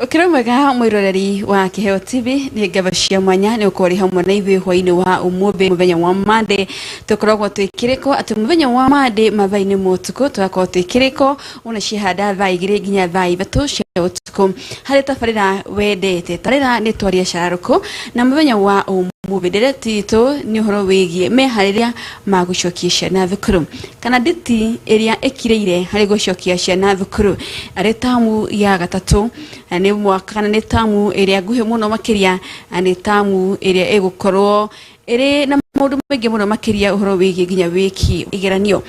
Ukira mwega mwiroreri wa Kiheo TV ni gabashia mwanya ni ukori hamwe na ithuĩ hwainĩ wa ũmũthĩ mũthenya wa Monday tukoragwo twĩkĩrĩko atĩ mũthenya wa Monday mathaa-inĩ ma ũtukũ twakorwo twĩkĩrĩko una cihanda thaa 2 nginya thaa 3 cia ũtukũ harĩ tabarĩra wendete tarĩra nĩ twaria Sharoko na mũthenya wa ũmũthĩ ndereti itũ nĩ ũhoro wĩgiĩ meharĩrĩria ma gũcokia ciana thukuru kana nditi ĩrĩa ĩkirĩire harĩ gũcokia ciana thukuru arĩ tamu ya gatatũ nĩ mwaka kana nĩ tamu ĩrĩa nguhĩ mũno makĩria nĩ tamu ĩrĩa ĩgũkorwo ĩrĩ na maũndũ maingĩ mũno makĩria ũhoro wĩgiĩ nginya wĩki igeranio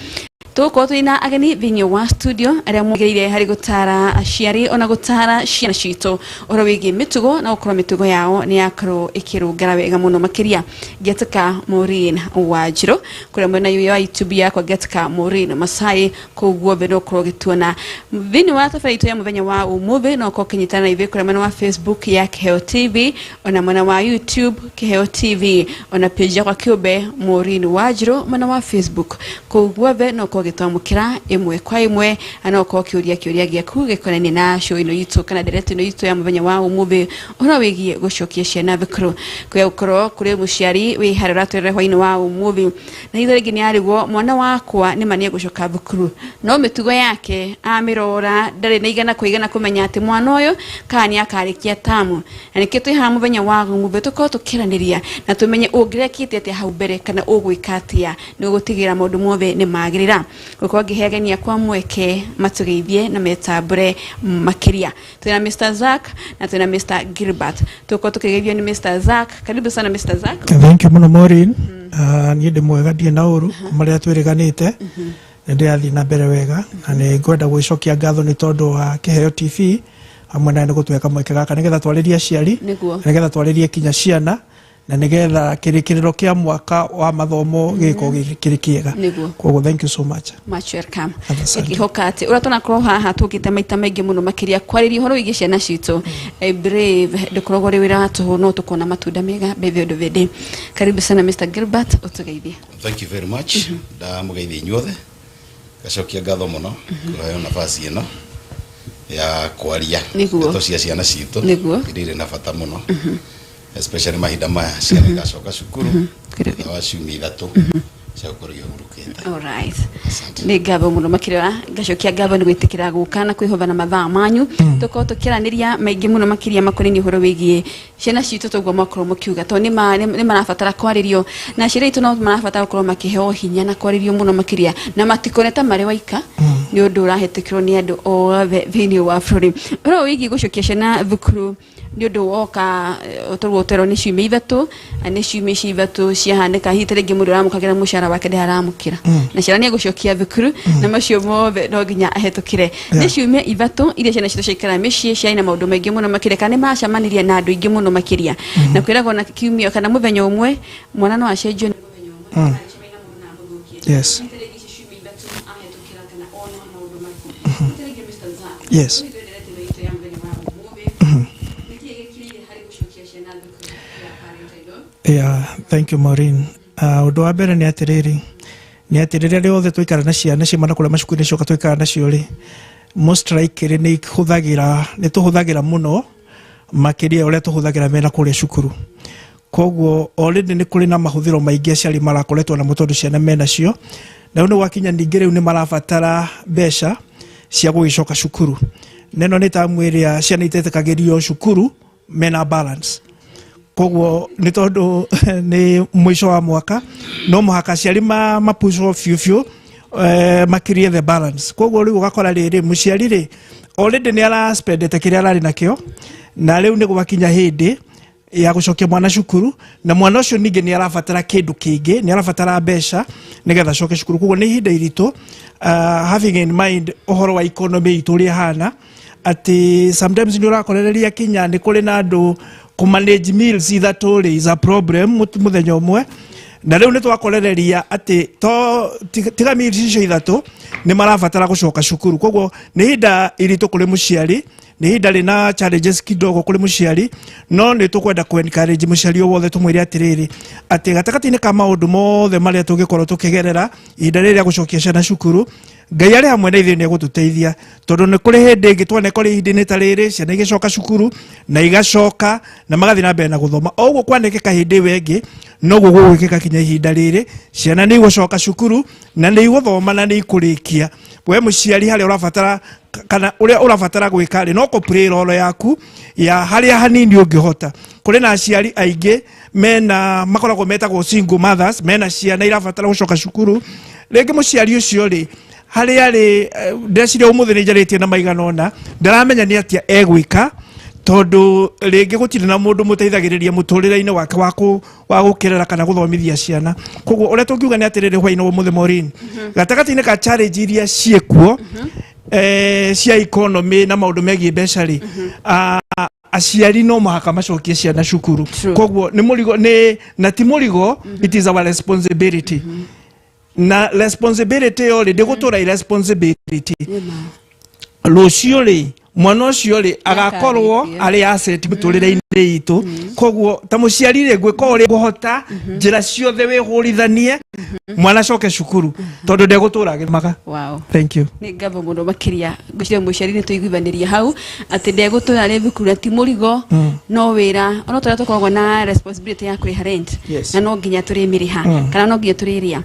tuko twina ageni thĩinĩ wa studio arĩa mũgereire harĩ gũtara aciari ona gũtara ciana citũ ũhoro wĩgiĩ mĩtugo na gũkorwo mĩtugo yao nĩ yakorwo ĩkĩrũngara wega mũno makĩria Getka Maureen Wanjiru kũrĩa mwena wa YouTube yakwa Getka Maureen Masai koguo beno korwo gĩtuona thĩinĩ wa tabarĩra itũ ya mũthenya wa ũmũthĩ no korwo kĩnyitana na ithuĩ kũrĩa mwena wa Facebook ya Kiheo TV ona mwena wa YouTube Kiheo TV ona page yakwa kĩũmbe Maureen Wanjiru mwena wa Facebook koguo beno gĩtwamũkĩra ĩmwe kwa ĩmwe anokorwo kĩũria gĩaku gĩkonainie na show ĩno itũ kana ndereti ĩno itũ ya mũthenya wa ũmũthĩ ũhoro wĩgiĩ gũcokia ciana thukuru kwĩa gũkorwo kũrĩ mũciari wĩ harĩ ũratwĩrĩra hwainĩ wa ũmũthĩ na ithuĩ rĩngĩ nĩ arĩguo mwana wakwa nĩ ma nĩ egũcoka thukuru no mĩtugo yake amĩrora ndarĩ na igana kwa igana kũmenya atĩ mwana ũyũ kana nĩ akarĩkia tamu na nĩkĩo twĩ haha mũthenya wa ũmũthĩ tũkorwo tũkĩranĩria na tũmenye ũngĩrekĩte atĩa hau mbere kana ũgwĩka atĩa nĩ gũtigĩrĩra maũndũ mothe nĩ magĩrĩra uko ngihegania kwa mweke matugeithie na metambure makiria tuna Mr. Zack na tuna Mr. Gilbert tuko tukigeithio ni Mr. Zack karibu sana Mr. Zack thank you muno Maureen ni ndi mwega die na uru maria twiriganite ndi athi na mbere wega na ni ngwenda gwicokia ngatho ni tondu wa Kiheo TV hamwe na gutweka mweke gaka nigetha twaririe aciari nigetha twaririe kinya ciana na nigetha kirikiriro kia mwaka wa mathomo giko kirikiega koguo thank you so much welcome ikihoka ati uratona korwo haha tukite maita maingĩ mũno makiria kwariria horo wĩgiĩ ciana citũ brave ndukoragwo rĩ wĩra tũ no tukona matunda mega bebe ndovede karibu sana Mr. Gilbert utugeithie thank you very much da mugeithie inyuothe gacokia ngatho mũno kuheo nafasi ĩno ya kwaria ndeto cia ciana citũ irĩ na bata mũno especially mahinda maya ciana igacoka cukuru wa ciumia ithatũ cia gũkorwo ihurũkĩte. All right. Nĩ ngatho mũno makĩria ngacokia ngatho nĩ gwĩtĩkĩra gũka na kwĩhũba na mathaa manyu tukorwo tũkĩranĩria maingĩ mũno makĩria makonainie ũhoro wĩgiĩ ciana citũ toguo makorwo mũkiuga tondũ nĩ marabatara kwarĩrio na ciana itũ no marabatara gũkorwo makĩheo hinya na kwarĩrio mũno makĩria na matikone ta marĩ waika nĩ ũndũ ũrahetũkĩrwo nĩ andũ othe thĩinĩ wa bũrũri ũhoro wĩgiĩ gũcokia ciana thukuru nĩ ũndũ woka ũtũrwo nĩ ciumia ithatũ nĩ ciumia ithatũ ciahanĩka hihi rĩngĩ mũndũ aramũkagĩra mũcara wake ndaramũkĩra na ciana nĩ egũcokia thukuru na macio mothe no nginya ahetũkĩre nĩ ciumia ithatũ iria ciana citũ ciaikara mĩciĩ ciarĩ na maũndũ maingĩ mũno makĩria kana nĩ macemanirie na andũ aingĩ mũno makĩria na kwĩragwo na kiumia kana mũthenya ũmwe mwana no acenjio yes yes yeah thank you Maureen undu wa mbere ni atiriri ri othe twikara na ciana cimana kũrĩa macukuru coka twikara nacio ri most likely ni tuhuthagira muno makiria uria tuhuthagira mena kũrĩa cukuru koguo already ni kũrĩ na mahũthĩro maingĩ aciari marakoretwo na mũtondu ciana menacio na nĩ gwakinya ningĩ rĩu nĩ marabatara mbeca cia gũgĩcoka cukuru neno nĩ tamu ĩrĩa ciana itetĩkagĩrio cukuru mena balance koguo nĩ tondu ni mwisho wa mwaka no mũhaka aciari mapushwo fiu makirie the balance koguo rĩu ũgakora rĩrĩ mũciari rĩ already nĩ araspendete kĩrĩa ararĩ nakĩo na rĩu nĩ gwakinya hĩndĩ ya gũcokia mwana cukuru na mwana ũcio ningĩ nĩ arabatara kĩndũ kĩngĩ nĩ arabatara mbeca nĩgetha acoke cukuru koguo nĩ ihinda iritũ having in mind ũhoro wa economy itũ ũrĩa hana atĩ sometimes nĩ ũrakorereria kinya nĩ kũrĩ na andũ kumanage meals ithatũ is a problem muthenya ũmwe na rĩu nĩ twakorereria atĩ to tiga meals icio ithatũ nĩ marabatara gũcoka cukuru koguo nĩ ihinda iritũ kũrĩ mũciari nĩ ihinda rĩna challenges kidogo kũrĩ mũciari no nĩ tũkwenda encourage mũciari wothe tũmwĩre atĩrĩrĩ atĩ gatagatĩ-inĩ ka maũndũ mothe marĩa tũngĩkorwo tũkĩgerera ihinda rĩrĩa gũcokia ciana cukuru Ngai ari hamwe na ithuĩ nĩ egũtũteithia tondũ nĩ kũrĩ hĩndĩ ĩngĩ tuone kũrĩ ihinda-inĩ ta rĩrĩ ciana igĩcoka cukuru na igacoka na magathiĩ na mbere na gũthoma o ũguo kwanĩkĩka hĩndĩ ĩyo ĩngĩ noguo gũgwĩkĩka kinya ihinda rĩrĩ ciana nĩ igũcoka cukuru na nĩ igũthoma na nĩ ikũrĩkia we mũciari harĩa ũrabatara kana ũrĩa ũrabatara gwĩka rĩ no play role yaku ya harĩa hanini ũngĩhota kũrĩ na aciari aingĩ mena makoragwo metagwo single mothers mena ciana irabatara gũcoka cukuru rĩngĩ mũciari ũcio rĩ harĩa rĩ ndeciria ũmũthĩ nĩ njarĩtie na maigana ũna ndaramenya nĩ atĩa egwĩka tondu rĩngĩ gũtirĩ na mũndũ mũteithagĩrĩria mũtũrĩre-inĩ wake wa gũkĩrera kana gũthomithia ciana koguo ũrĩa tũngiuga nĩ atĩrĩrĩ hwaĩ-inĩ ũmũthĩ Maureen gatagatĩ-inĩ ka challenge iria ciĩkuo cia economy na maũndũ megiĩ mbeca rĩ aciari no mũhaka macokie ciana cukuru koguo nĩ mũrigo na ti mũrigo it is our responsibility na responsibility yo rĩ ndĩgũtũra irresponsibility rũciũ rĩ mwana ũcio rĩ agakorwo arĩ asset mũtũrĩre-inĩ itũ koguo ta mũciari rĩ gwĩka ũrĩa ngũhota njĩra ciothe wĩhũrithanie mwana acoke cukuru tondũ ndegũtũra agĩmaga. Wow, thank you. Nĩ ngamba mũno makĩria ngũciria mũciari nĩ tũiguithanĩria hau atĩ ndegũtũra arĩ thukuru atĩ mũrigo no wĩra ona tũrĩa tũkoragwo na responsibility ya kũrĩha rent na no nginya tũrĩmĩrĩha kana no nginya tũrĩrĩha.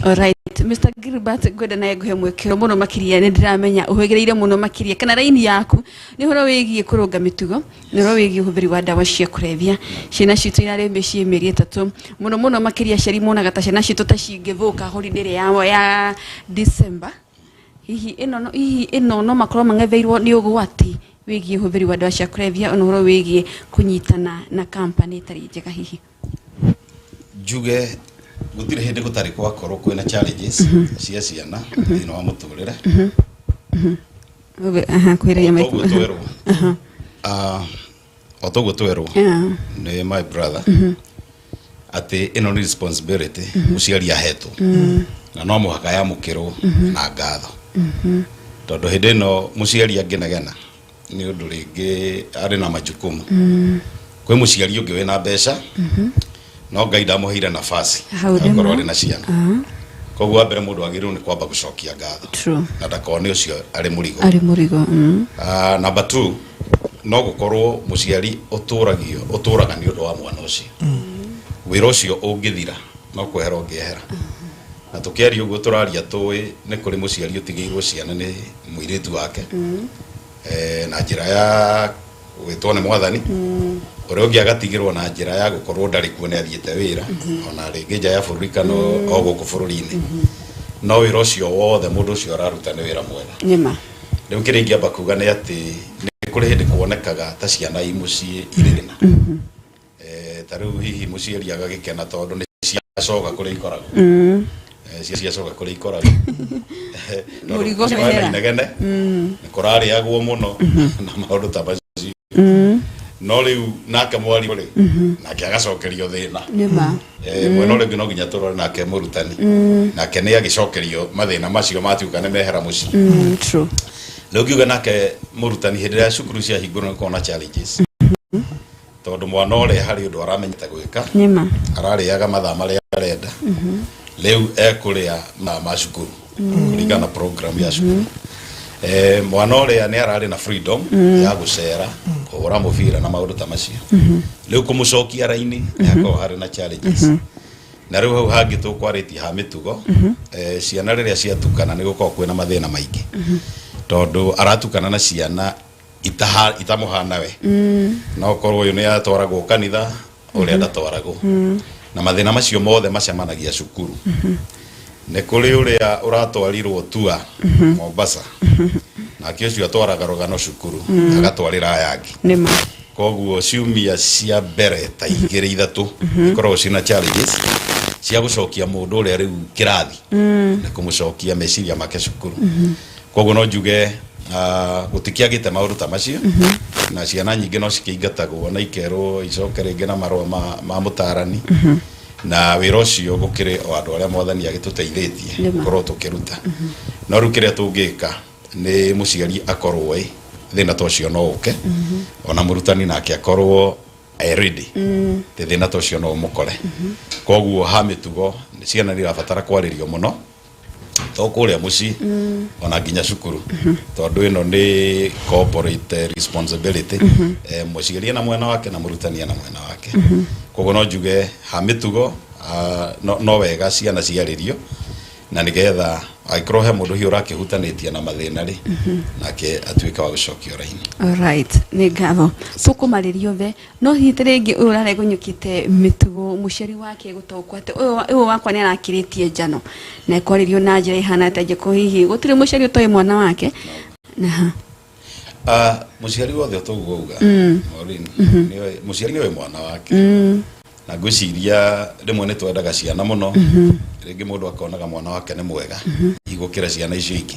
Alright, Mr. Gilbert gwenda naye nguhe mwekero muno makiria nĩ ndiramenya ũhwegereire muno makiria kana raini yaku nĩ horo wĩgiĩ kũrũnga mĩtugo nĩ horo wĩgiĩ ũhũthĩri wa ndawa cia kũrebia ciana citũ irarĩ mĩciĩ mĩeri ĩtatũ muno makiria ciari monaga ta ciana citũ ta cingĩthũka holiday yao ya December hihi ĩno no makorwo mang'etheirwo nĩ ũgwati wĩgiĩ ũhũthĩri wa ndawa cia kũrebia ona horo wĩgiĩ kũnyitana na company ĩtarĩ njega hihi njuge gutire hindi gutari kwakorwo kwina challenges cia ciana thĩinĩ wa mũtũrĩre kwĩrĩria maitũ otoguo twerwo nĩ my brother atĩ ĩno nĩ responsibility mũciari ahetwo na no mũhaka yamũkĩrwo na ngatho tondũ hĩndĩ ĩno mũciari angĩnegena nĩ ũndũ rĩngĩ arĩ na majukumu kwĩ mũciari ũngĩ wĩna mbeca no Ngai ndamuheire nafasi akorwo arĩ na ciana koguo wa mbere mũndũ agĩrĩirwo nĩ kwamba gũcokia ngatho na ndakone ũcio arĩ mũrigo number 2 no gũkorwo mũciari ũtũraga nĩ ũndũ wa mwana ũcio wĩra ũcio ũngĩthira no kwehera ũngĩehera na tũkĩaria ũguo tũraria tũĩ nĩ kũrĩ mũciari ũtigĩirwo ciana nĩ mũirĩtu wake na njĩra ya gwĩtwo nĩ mwathani ũrĩa ũngĩ agatigĩrwo na njĩra ya gũkorwo ndarĩ kuo nĩ athiĩte wĩra ona rĩngĩ nja ya bũrũri kana o gũkũ bũrũri-inĩ no wĩra ũcio wothe mũndũ ũcio araruta nĩ wĩra mwega rĩu kĩrĩa ingĩamba kuga nĩ atĩ nĩ kũrĩ hĩndĩ kuonekaga ta ciana i mũciĩ irĩ na ta rĩu hihi mũciari agagĩkena tondũ nĩ ciacoka kũrĩa ikoragwo ciacoka kũrĩa ikoragwo mũrigo wĩra inegene nĩ kũrarĩagwo mũno na maũndũ ta macio no rĩu nake mwarimũ rĩ nake agacokerio thĩna mwena ũrĩa ũngĩ no nginya tũrore nake mũrutani nake nĩ agĩcokerio mathĩna macio matuĩka nĩ mehera mũciĩ rĩu ngiuga nake mũrutani hĩndĩ ĩrĩa cukuru ciahingũrwo nĩ kuona challenges tondũ mwana ũrĩa harĩ ũndũ aramenyete gwĩka ararĩaga mathaa marĩa arenda rĩu ekũrĩa macukuru kũringana na program ya cukuru mwana ũrĩa nĩ ararĩ na freedom ya gũcera kũhũra mũbira na maũndũ ta macio rĩu kũmũcokia raini nĩ hakorwo harĩ na challenges na rĩu hau hangĩ tũkwarĩtie ha mĩtugo ciana rĩrĩa ciatukana nĩ gũkorwo kwĩna mathĩna maingĩ tondũ aratukana na ciana itamũhana we no korwo ũyũ nĩ atwaragwo kanitha ũrĩa ndatwaragwo na mathĩna macio mothe macemanagia cukuru nĩ kũrĩ ũrĩa ũratwarirwo tua Mombasa nake ũcio atwaraga rũgano cukuru agatwarĩra ayangĩ koguo ciumia cia mbere ta igĩrĩ ithatũ ikoragwo ciĩna challenges cia gũcokia mũndũ ũrĩa rĩu kĩrathi na kũmũcokia meciria make cukuru koguo no njuge gũtikĩagĩte maũndũ ta macio na ciana nyingĩ no cikĩingatagwo na ikerwo icoke rĩngĩ na marũa ma mũtarani na wĩra ũcio gũkĩrĩ o andũ arĩa mwathani agĩtũteithĩtie gũkorwo tũkĩruta no rĩu kĩrĩa tũngĩka nĩ mũciari akorwo thĩna ta ũcio no ũke ona mũrutani nake akorwo ready thĩna ta ũcio no ũmũkore koguo ha mĩtugo ciana nĩ irabatara kwarĩrio mũno to kuria muci ona nginya cukuru tondu ino ni corporate responsibility muciari na mwena wake na murutani na mwena wake koguo no njuge ha mitugo no wega ciana ciaririo na nigetha aikorwo he mundu hi urakihutanitie na mathina ri nake atuika wa gucokio raini. Alright, ni ngatho tukumaririo the no hitiringi urare gunyukite mitugo muciari wake gutokwa ati uyu wakwa ni arakiritie njano na ekoririo na njira ihana taje ko hihi gutire muciari utoi mwana wake na muciari wothe tuguga Maureen muciari ni mwana wake na gwiciria rimwe ni twendaga ciana muno ringi mundu akonaga mwana wake ni mwega igukira ciana icio ingi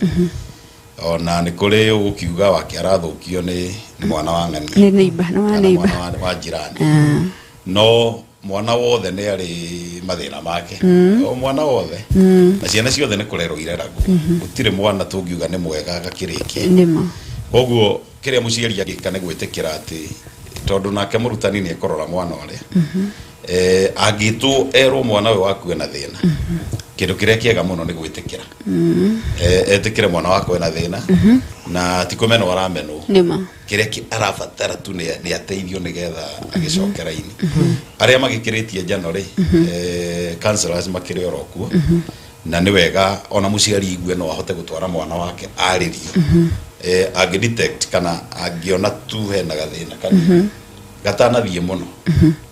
ona ni kuri ukiuga wake arathukio ni mwana wa ng'ani ni neighbor no wa neighbor wa jirani no mwana wothe ni ari mathina make o mwana wothe na ciana ciothe ni kurerwo ireragwo gutire mwana tungiuga ni mwega gakiriki nimo koguo kiria muciari agika ni gwitikira ati tondu nake murutani ni ekorora mwana uria agitu ero mwana we waku na thina kindu kiria kiega muno ni gwitikira etikire mwana wako na thina na tikomeno arameno nima kiria arabatara tu ni ateithio nigetha agicokera ini aria magikiritie njano ri counselors makiri orokuo na ni wega ona muciari igwe no ahote gutwara mwana wake aririo agi detect kana agiona tu hena gathina kana gatana thie muno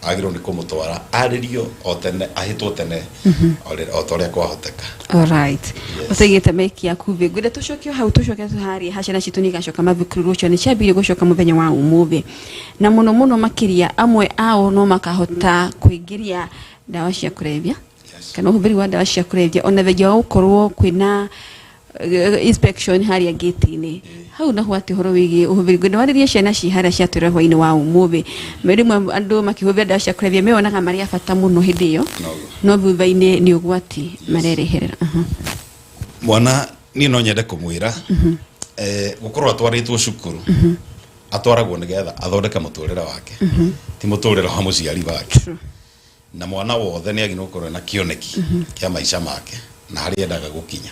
agiro ni kumutwara aririo otene ahitwo tene otoria kwa hoteka. Alright, utegete meki akuve gude tushokio hau tushokio hari hashana chitunika shoka mavukuru rucho ni chabiri gushoka muthenya wa umuve na muno makiria amwe ao no makahota kuigiria dawa cia kulevya kana uhubiri wa dawa cia kulevya ona veja ukorwo kwina inspection hari ya gate-ini hau na hwati horo wigi uhubiri gude waririe ciana cihara cia twira hwaini wa umuve merimwe andu makihubira dawa cia kulevya meonaga maria bata muno hindi iyo no thutha-ini ni ugwati marereherera mwana ni no nyende kumwira gukorwo atwaritwo cukuru atwaragwo nigetha athondeka muturira wake ti muturira wa muciari wake na mwana wothe ni agino gukorwo na kioneki kia maisha make na hari endaga gukinya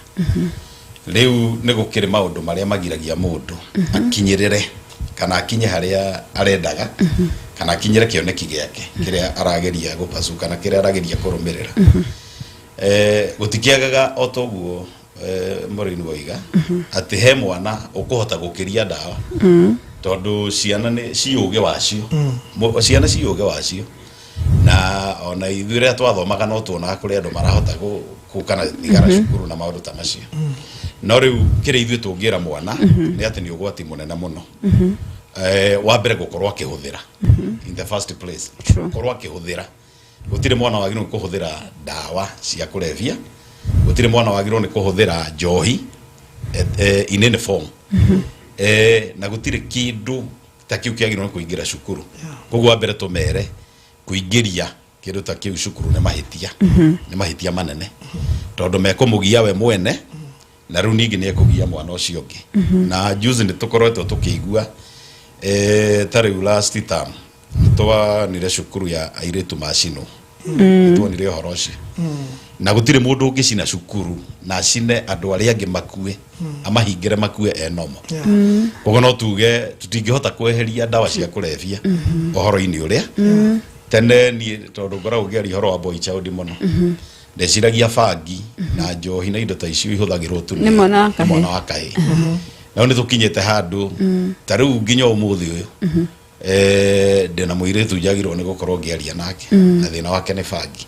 riu ni gukire maundu maria magiragia mundu akinyirire kana akinye haria arendaga kana akinyire kioneki giake kiria arageria gupacuka na kiria arageria kurumirira gutikiagaga otoguo Maureen Boiga ati he mwana ukuhota gukiria dawa tondu ciana ni ciuge wacio ciana ciuge wacio na ona ithuire twathomaga no tuonaga kuri andu marahota gukana igara cukuru na maundu ta macio no riu kire ithuĩ tungira mwana ni ati ni ugwati munene muno wa mbere gukorwo akihuthira in the first place gukorwo akihuthira gutire mwana wagirwo kuhuthira dawa cia kulevya gutire mwana wagirwo ni kuhuthira njohi in any form na gutire kindu takiu kiagirwo kuingira cukuru koguo wa mbere tumere kuingiria kindu takiu cukuru ni mahitia manene tondu mekumugia we mwene na riu ningi ni ekugia mwana ucio ungi na juzi ni tukoretwo tukigua tariu last term nitwanire cukuru ya airetu macino nitwanire horo ucio na gutire mundu ungicina cukuru na cine andu aria angi makue amahingire makue enomo koguo no tuge tutingihota kweheria dawa cia kulevya ohoro-ini uria tene ni tondu ngoragwo ngiaria horo wa boy child muno ndeciragia bangi na njohi na indo ta icio ihuthagirwo tu ni mwana wa kahi na ni tukinyete handu tariu nginya umuthi uyu ndina muiretu njagirwo ni gukorwo ngiaria nake na thina wake ni bangi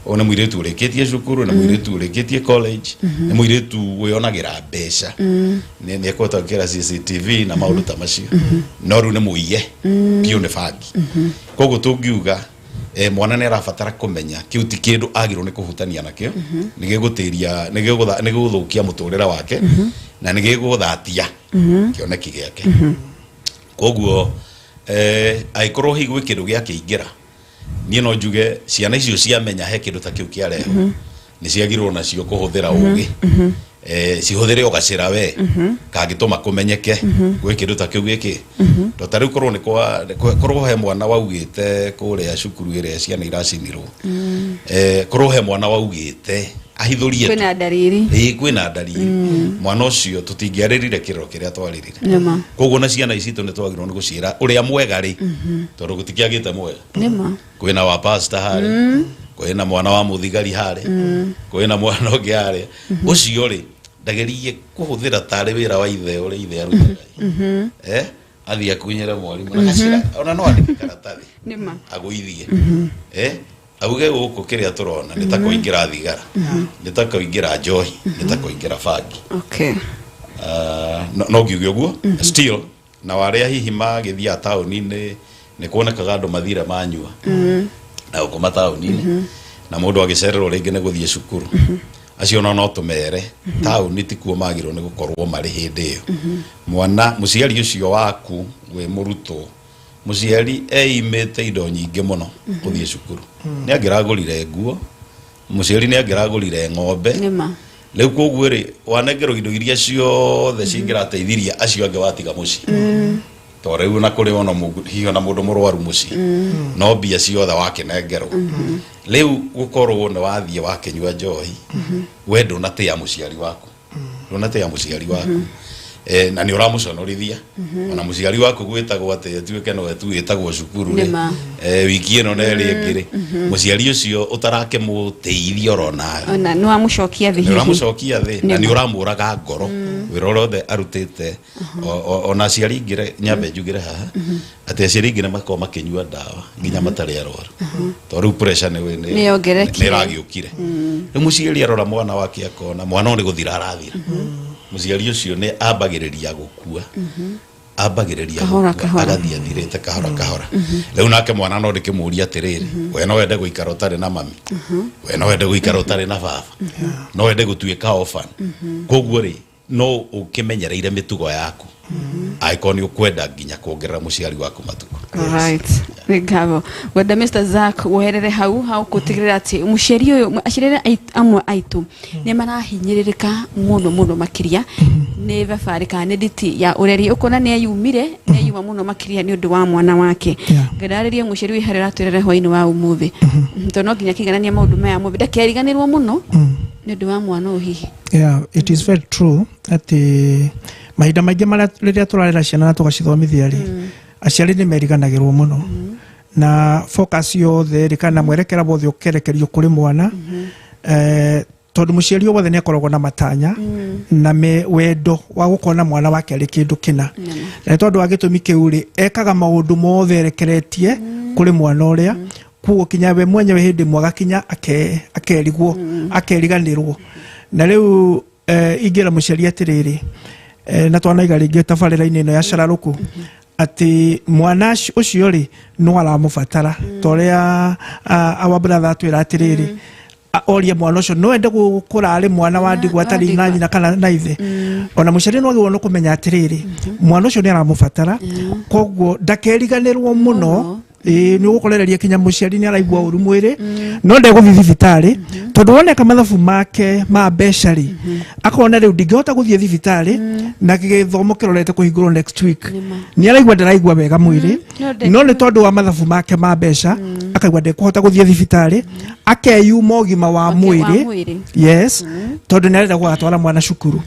ona muiretu ureketie cukuru na muiretu ureketie college ni muiretu wionagira mbeca ni ekota kira CCTV na maundu ta macio no riu ni muiye pio ni bangi koguo tungiuga mwana ni arabatara kumenya kiu ti kindu agirwo ni kuhutania nakio nigigutiria nigiguthukia muturira wake na nigiguthatia kioneki giake koguo aikorwo hi gwi kindu giake ingira nie no njuge ciana icio ciamenya he kindu ta kiu kiareho ni ciagirwo nacio kuhuthira ugi cihuthire ogacira we kangituma kumenyeke gwi kindu ta kiu giki to tariu korwo ni korwo he mwana waugite kuria cukuru iria ciana iracinirwo korwo he mwana waugite ahithurie kwina ndariri kwina ndariri mwana ucio tutingiaririre kiriro kiria twaririre koguo na ciana ici tu nitwagirwo ni gucira uria mwega ri tondu gutikiagite mwega kwina wa pastor hari kwina mwana wa muthigari hari kwina mwana ungi hari ucio ri ndagerie kuhuthira tari wira wa ithe uri ithe arutaga athia kunyera mwarimu na gacira ona no andike karatathi aguithie auge guku kiria turona nitakuingira thigara nitakuingira njohi nitakuingira bangi no ngiuge uguo still na waria hihi magithia tauni-ini ni kuonekaga andu mathira manyua na uko matauni-ini na mundu agicererwo ringi ni guthie cukuru acio no tumere tauni tikuo magirwo ni gukorwo mari hindi iyo mwana muciari ucio waku we muruto muciari eimete indo nyingi muno kuthie cukuru ni angiragurire nguo muciari ni angiragurire ng'ombe riu koguo ri wanengerwo indo iria ciothe cingirateithiria acio ange watiga muci to riu na kuri ona hiyo na mundu murwaru muci no mbia ciothe wakinengerwo riu gukorwo ni wathie wakinyua njohi we ndunatia muciari waku ndunatia muciari waku na ni uramuconorithia ona muciari waku gwitagwo ati tuike no tu witagwo cukuru wiki ino na ri ngiri muciari ucio utarake muteithia ona no amucokia thi na ni uramuraga ngoro wirorothe arutite ona ciari ngire nyambe njugire haha ati ciari ngire makoma makinyua ndawa nginya matari arwara to ru pressure ni ragiukire ni muciari arora mwana wake akona mwana ni guthira arathira muciari ucio ni ambagiriria gukua ambagiriria agathia thirite kahora riu nake mwana no ndikimuria atiriri we no wende guikara utari na mami we no wende guikara utari na baba no wende gutuika orphan koguo ri no ukimenyereire mitugo yaku aikoni ukwenda nginya kuongerera muciari waku matuko right ngabo wenda Mr. Zack woherere hau kutigirira ati muciari uyu acirere amwe aitu ni marahinyiririka muno makiria ni babarika ni diti ya ureri ukona ni ayumire ni ayuma muno makiria ni undu wa mwana wake ngararirie muciari uyu harira twirere hoini wa umuthi to no nginya kiganania maundu maya mubi ndakeriganirwo muno ni undu wa mwana uhihi it is very true ati mahinda maingi maria riria turarera ciana na tugacithomithia ri aciari ni meriganagirwo muno na focus yothe rikana mwerekera bothe ukerekerio kuri mwana tondu muciari wothe ni akoragwo na matanya na wendo wa gukona mwana wake ari kindu kina na tondu agitumi kiu ri ekaga maundu mothe erekeretie kuri mwana uria kuo kinya we mwenyewe hindi mwaga kinya akerigwo akeriganirwo na riu ingira muciari atiriri na twanaiga ringi tabarira-ini ino ya Shararuku ati mwana ucio ri no aramubatara toria our brother twira atiriri oria mwana ucio no ende gukura ari mwana wa ndigwa tari na nyina kana na ithe ona muciari no agirwo no kumenya atiriri mwana ucio ni aramubatara koguo ndakeriganirwo muno ni gukorereria kinya muciari ni araigua uru mwiri no ndeguthi thibitari tondu woneka mathabu make ma becari akona riu ndingihota guthie thibitari na githomo kirorete kuhingurwo next week ni araigua ndaraigua wega mwiri no ni tondu wa mathabu make ma beca akaigua ndekuhota guthie thibitari akeyuma ugima wa mwiri yes tondu ni arenda gwatwara mwana cukuru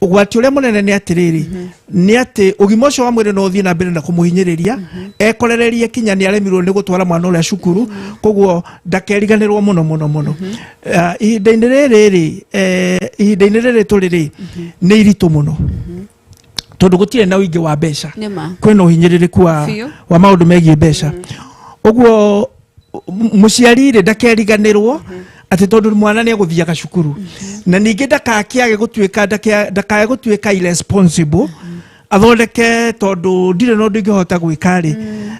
ugwati uria munene ni atiriri ni ati ugima ucio wa mwiri no uthie na mbere na kumuhinyiriria ekorererie kinya ni aremirwo ni gutwara mwana uria cukuru koguo ndakeriganirwo muno ihinda-ini riri turiri ni iritu muno tondu gutire na wingi wa beca kwina uhinyiririku wa maundu megie beca uguo muciari ri ndakeriganirwo ati tondu mwana ni aguthiaga cukuru na ningi ndakakiage gutuika irresponsible athondeke tondu ndire no ndingihota gwika ri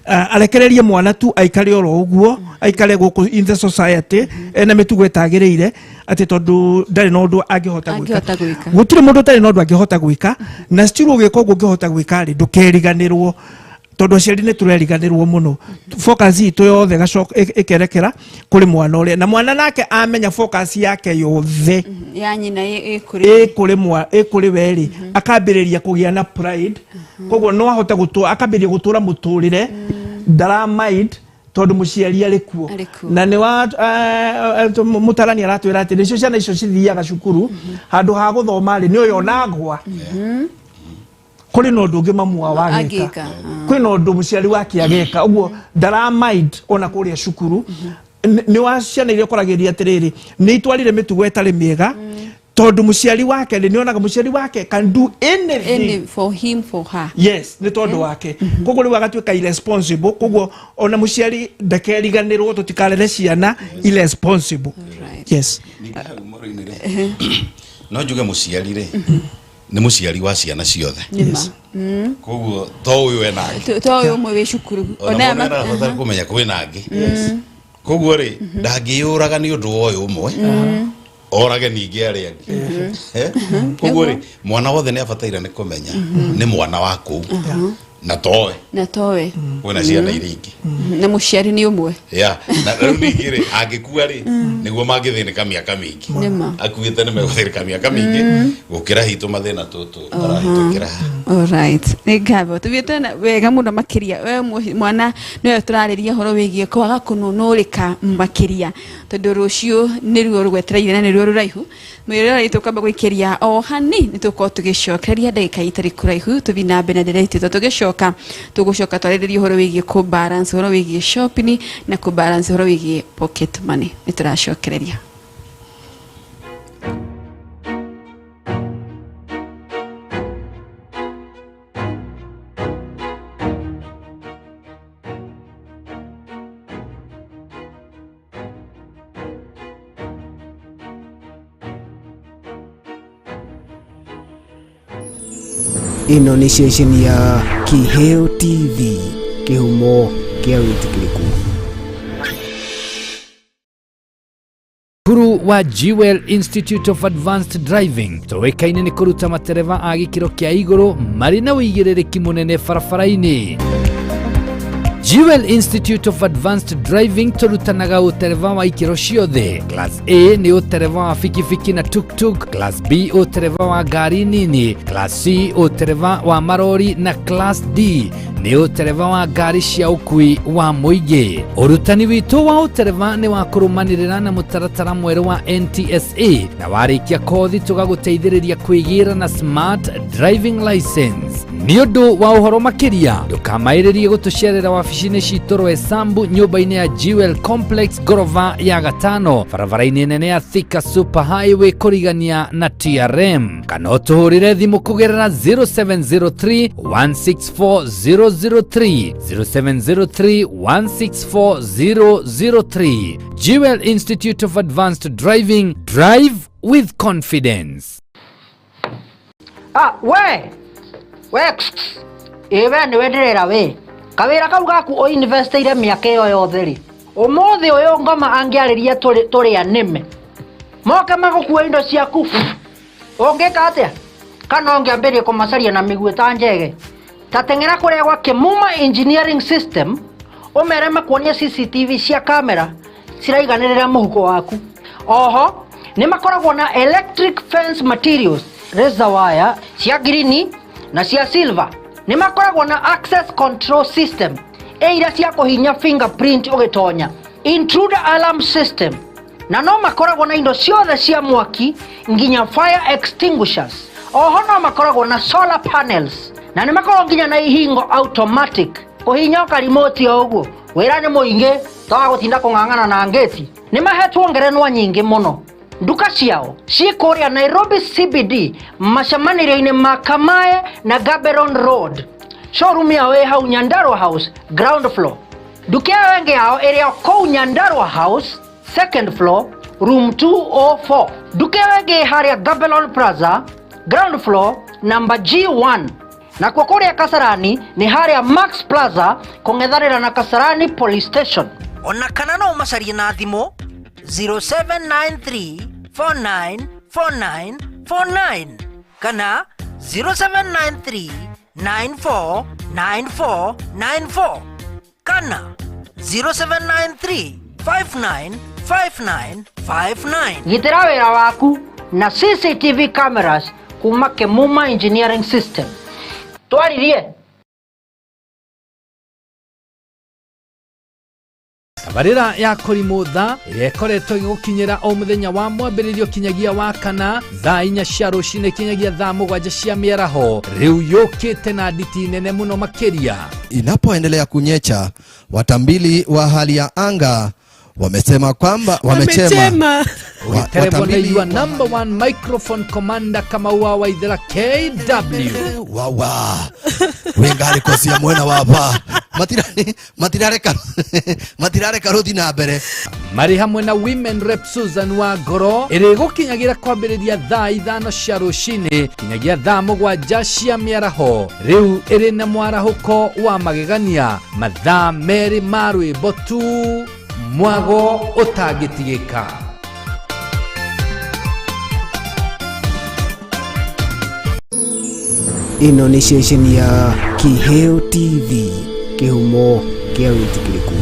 arekererie mwana tu aikare oro uguo aikare guku in the society ena mitugo etagiriire ati tondu ndari no ndu angihota gwika gutire mundu tari no ndu angihota gwika na still ugiko ngihota gwika ri ndukeriganirwo tondu aciari ni tureriganirwo muno focus itu yothe ikerekera kuri mwana uria na mwana nake amenya focus yake yothe ya nyina kuri weri akambiriria kugia na pride koguo no ahota akambiriria gutura muturire ndara mind tondu muciari ari kuo na ni wa mutarani aratwira ati nicio ciana icio cithiaga cukuru handu ha guthoma ri ni uyo nagwa kuri no ndungi mamu wa wagika kuri no ndu muciari wake ageka uguo ndara mind ona kuria cukuru ni wa ciana iria koragiria atiriri ni itwarire mitugo etari miega tondu muciari wake ni onaga muciari wake can do anything for him for her. Yes, ni tondu wake koguo riu agatuika irresponsible koguo ona muciari ndakeriganirwo tutikarere ciana irresponsible. Yes, no njuge muciari ri ni muciari wa ciana ciothe. Yes, koguo to uyu enake to uyu mwe we cukuru ona mara kumenya kwina angi. Koguo ri ndangiyuraga ni undu uyu umwe orage ningi ari angi koguo ri mwana wothe ni abataira ni kumenya ni mwana waku na towe wena ciana iringi na muciari ni umwe na riu ningi ri angikua ri niguo mangithinika miaka mingi akuite ni meguthirika miaka mingi gukira hitu mathina tutu arahitukira. Alright, ngabo tubiete wega muno makiria we mwana no turariria horo wigie kwaga kununurika makiria tondu rucio ni ruo rugwetereire na ni ruo ruraihu mwirira ritu kamba gwikiria o hani nituko tugicokeria ndagika itari kuraihu tubina benedete tugicoka tugucoka twaririria horo wigie ku balance horo wigie shopping na ku balance horo wigie pocket money nituracokereria. Ino ni station ya Kiheo TV, kihumo kia witikiriku. Kuru wa Jewel Institute of Advanced Driving toekaine ni kuruta matereva a gikiro kia iguru mari na wigirereki munene barabara-ini. Jewel Institute of Advanced Driving turutanaga utereva wa ikiro ciothe. Class A ni utereva wa fikifiki na tuk-tuk, Class B utereva wa gari nini, Class C utereva wa marori na Class D ni utereva wa gari cia ukui wa muingi. Urutani witu wa utereva ni wa kurumanirira na mutaratara mweru wa NTSA na warikia kothi tugaguteithiriria kwigira na smart driving license. Ni undu wa uhoro makiria ndukamairirie gutucerera wabici-ini citu Rwesambu nyumba-ini ya Jewel Complex gorova ya gatano barabara-ini nene ya Thika Super Highway kurigania na TRM kana utuhurire thimu kugerera 0703 164 003 0703 164 003. Jewel Institute of Advanced Driving, drive with confidence. Ewe ni wenderera we kawira kau gaku o investiire miaka iyo yothe ri umuthi uyu ngoma angiariria turi anime moke magukua indo ciaku ungika atia kana ungiambirie kumacaria na miguu ta njege tatengera kuria gwa Kimuma Engineering System umere makuonia CCTV cia kamera ciraiganirira muhuko waku. Oho ni makoragwo na electric fence materials razor wire cia green na cia silver. Ni makoragwo na access control system eira cia kuhinya fingerprint ugitonya, intruder alarm system na no makoragwo na indo ciothe cia mwaki nginya fire extinguishers. Oho no makoragwo na solar panels na ni makoragwo nginya na ihingo automatic kuhinya ka remote oguo wira ni muingi tawa gutinda kung'ang'ana na ngeti. Ni mahetwo ngerenwa nyingi muno. Nduka ciao cikuria Nairobi CBD macemanirio-ini ma Kamae na Gaborone Road. Showroom yao hau Nyandarua House ground floor. Duka wengi yao area kou Nyandarua House second floor room 204. Duka wengi haria Gaborone Plaza ground floor number G1. Na kwa kuria Kasarani ni haria Max Plaza kungetharira na Kasarani police station. Ona kana no macarie na thimo 0793 494949 kana 0793 949494 kana 0793 595959. Gitira wira waku na CCTV cameras kuma Kimuma Engineering System. Twaririe tabarira ya korimutha iria ikoretwo igukinyira o muthenya wa mwambiririo kinyagia wa kana thaa 4 cia rucine kinyagia thaa 7 cia miaraho riu yukite na nditi nene muno makiria. Inapoendelea kunyecha, watambili wa hali ya anga wamesema kwamba Watambili wa number 1 microphone commander kama wa idhara KW wawa wengari kosia mwena wapa matirare karuthi na mbere mari hamwe na women rep Susan wa Ngoro iri gukinyagira kwambiriria thaa 5 cia rucine kinyagia thaa 7 cia miaraho riu iri na mwarahuko wa magegania mathaa meri ma rwimbo tu mwago utangitigika. Ino ni station ya Kiheo TV, kihumo kia witikiriku.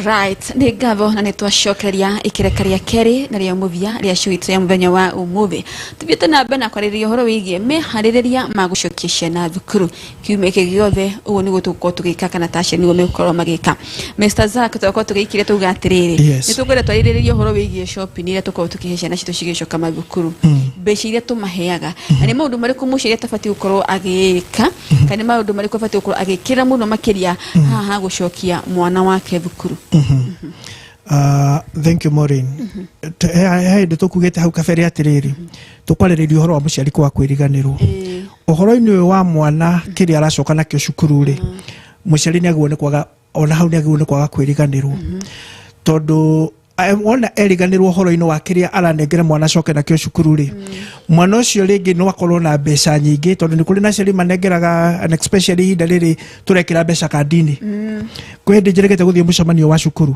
Right, ni gavo na nitwacokeria ikirekeria keri na ria muvia ria shuitu ya muthenya wa umuthi. Tubiete na bena kwariria horo wigie mehariria magucokia ciana thukuru kiume kigiothe ugu ni gutuko tugika kana tasha ni gumekorwo magika. Mr. Zack tukoko tugikire tuga atiriri nitukwenda twaririria horo wigie shopping ira tukoko tukihesha na citu cigicoka mathukuru mbeca iria tumaheaga na ni maundu mariku muciria tabati gukorwo agika kana maundu mariku tabati gukorwo agikira muno makiria haha gucokia mwana wake thukuru. Thank you Maureen. Hende tukugete hau kabere atiriri tukwaririria uhoro wa muciari kwa kwiriganirwo uhoro-ini wa mwana kiri aracoka nakio cukuru ri muciari ni agwo ni kwaga ona hau ni agwo ni kwaga kwiriganirwo tondu ona eriganirwo uhoro-ini wa kiria aranengera mwana coke nakio cukuru ri mwana ucio ringi no akorwo na mbeca nyingi tondu ni kuri na ciari manengeraga and especially hinda riri turekira mbeca kandini kwende njeregete guthie mucemanio wa cukuru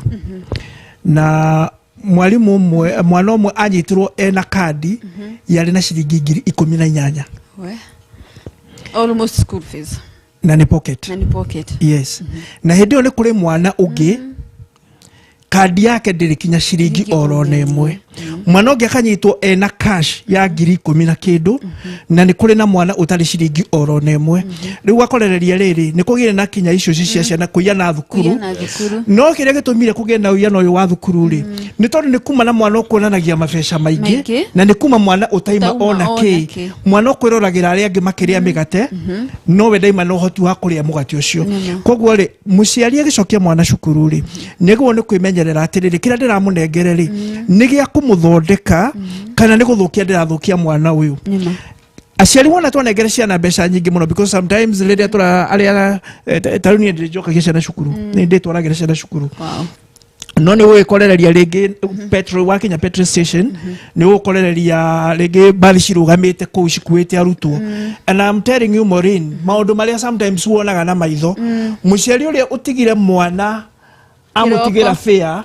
na mwalimu umwe mwana umwe anyitirwo ena kandi yari na ciringi 18,000 almost school fees na ni pocket yes na hindi ni kuri mwana ungi kandi yake ndirikinya ciringi orona imwe mwana ungi akanyitwo ena cash ya 10,000 na kindu na ni kuri na mwana utari ciringi orona imwe riu akorereria riri ni kugire na kinya icio cia ciana kuya na thukuru no kire gitumire kugie na uya no uyu wa thukuru ri ni tondu ni kuma na mwana ukuonanagia mabeca maingi na ni kuma mwana utaima ona ki mwana ukwiroragira ari angi makiria migate no we daima no hoti wa kuria mugati ucio koguo ri muciari agicokia mwana cukuru ri niguo ni kwimenyerera atiriri kira ndiramunengere ri ni gia kumuthondeka kana ni guthukia ndirathukia mwana uyu aciari wona twanengere ciana mbeca nyingi muno because sometimes riria tura aria taruni ndijoka ciana cukuru ni nditwaragira ciana cukuru no ni gukorereria ringi petrol wakinya petrol station ni gukorereria ringi bathi cirugamite ku cikuite arutwo and I'm telling you Maureen maundu maria sometimes wonaga na maitho muciari uria utigire mwana amutigira fea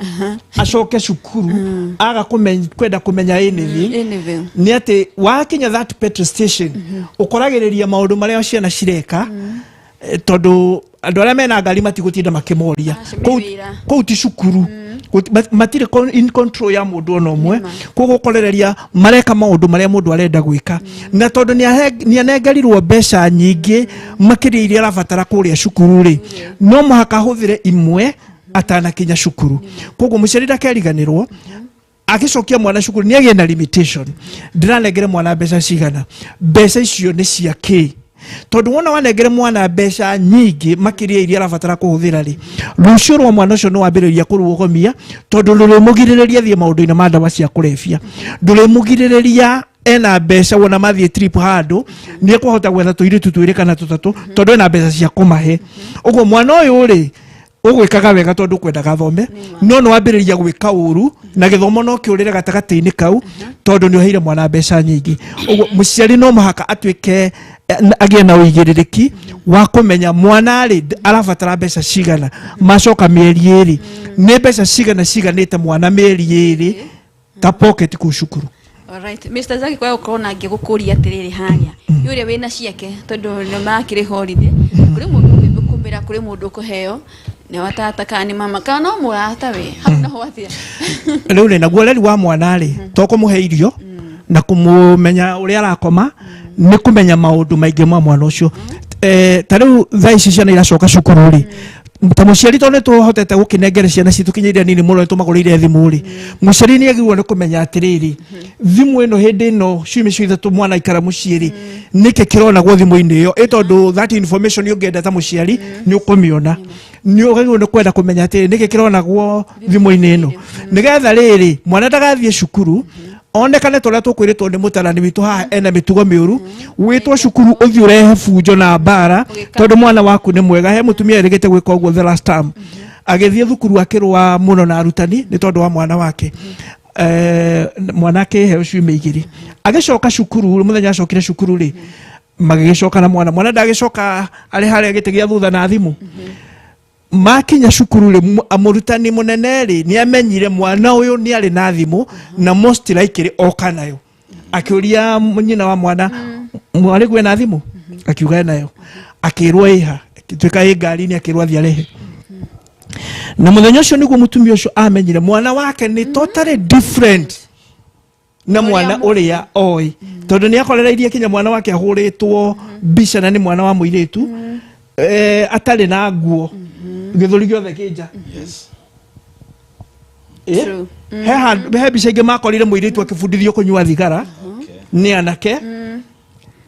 acoke cukuru aga kwenda kumenya anything ni ati wakinya that petrol station ukoragiriria maundu maria ciana cireka tondu andu aria mena ngari matigutinda makimoria kou ti cukuru matire in control ya mundu ono mwe kugukorereria mareka maundu maria mundu arenda gwika na tondu ni anengerirwo mbeca nyingi makiria iria arabatara kuria cukuru ri no muhaka huthire imwe atana kinya cukuru koguo muciari ndakeriganirwo agicokia mwana cukuru ni agie na limitation ndiranengere mwana mbeca cigana mbeca icio ni cia ki tondu wona wanengere mwana mbeca nyingi makiria iria arabatara kuhuthira ri rucio rwa mwana ucio no wambiriria kurugomia tondu nduremugiriria thie maundu-ini ma ndawa cia kurefia nduremugiriria ena mbeca wona mathie trip handu ni ekuhota gwetha tuiritu twiri kana tutatu tondu ena mbeca cia kumahe uguo mwana uyu ri ugwikaga wega tondu kwendaga thome no wambiriria gwika uru na githomo no kiurire gatagati-ini kau tondu ni oheire mwana mbeca nyingi uguo muciari no muhaka atwike agie na uigiririki wa kumenya mwana ri arabatara mbeca cigana macoka mieri iri ni mbeca cigana ciganite mwana mieri iri ta pocket ku cukuru Alright, Mr. Zaki kwa ukona ngigukuria atiriri haria yuria wina ciake tondu no makire holiday kuri mundu kumbira kuri mundu kuheo ne watata kani mama kana murata we hauna hwathia riu ni naguo leri wa mwana ri to kumuhe irio na kumumenya uria arakoma ni kumenya maundu maingi ma mwana ucio tariu thaici ciana iracoka cukuru ri tamuciari to ne tuhotete gukinengere ciana citu kinyiria nini muno tumagurire thimu ri muciari ni agirwo ni kumenya atiriri thimu ino hindi ino ciumi cio ithatu mwana ikara muciari nike kirona gwo thimu ino iyo itondu that information yongenda ta muciari ni ukumiona ni ugagirwo ni kwenda kumenya atiriri nike kirona gwo thimu ino ino nigetha riri mwana ndagathie cukuru onekane toria tukwiritwo ni mutarani witu haha ena mitugo miuru witwo cukuru uthi urehe funjo na bara tondu mwana waku ni mwega he mutumia erigite gwika uguo the last time agithie thukuru akirwa muno na arutani ni tondu wa mwana wake mwana ke he ciumia igiri agicoka cukuru muthenya acokire cukuru ri magigicoka na mwana ndagicoka ari haria gitigia thutha na thimu makinya cukuru ri amurutani munene ri ni amenyire mwana uyu ni ari na thimu na most likely oka nayo akiuria nyina wa mwana mwari gwe na thimu akiuga nayo akirwa iha twika i ngari ni akirwa thiarehe na muthenya ucio niguo mutumia ucio amenyire mwana wake ni totally different na mwana uria oi tondu ni akorereirie kinya mwana wake ahuritwo mbica na ni mwana wa muiritu atari na nguo githuri giothe kinja True. He mbica ingi makorire muiritu akibundithio kunyua thigara ni anake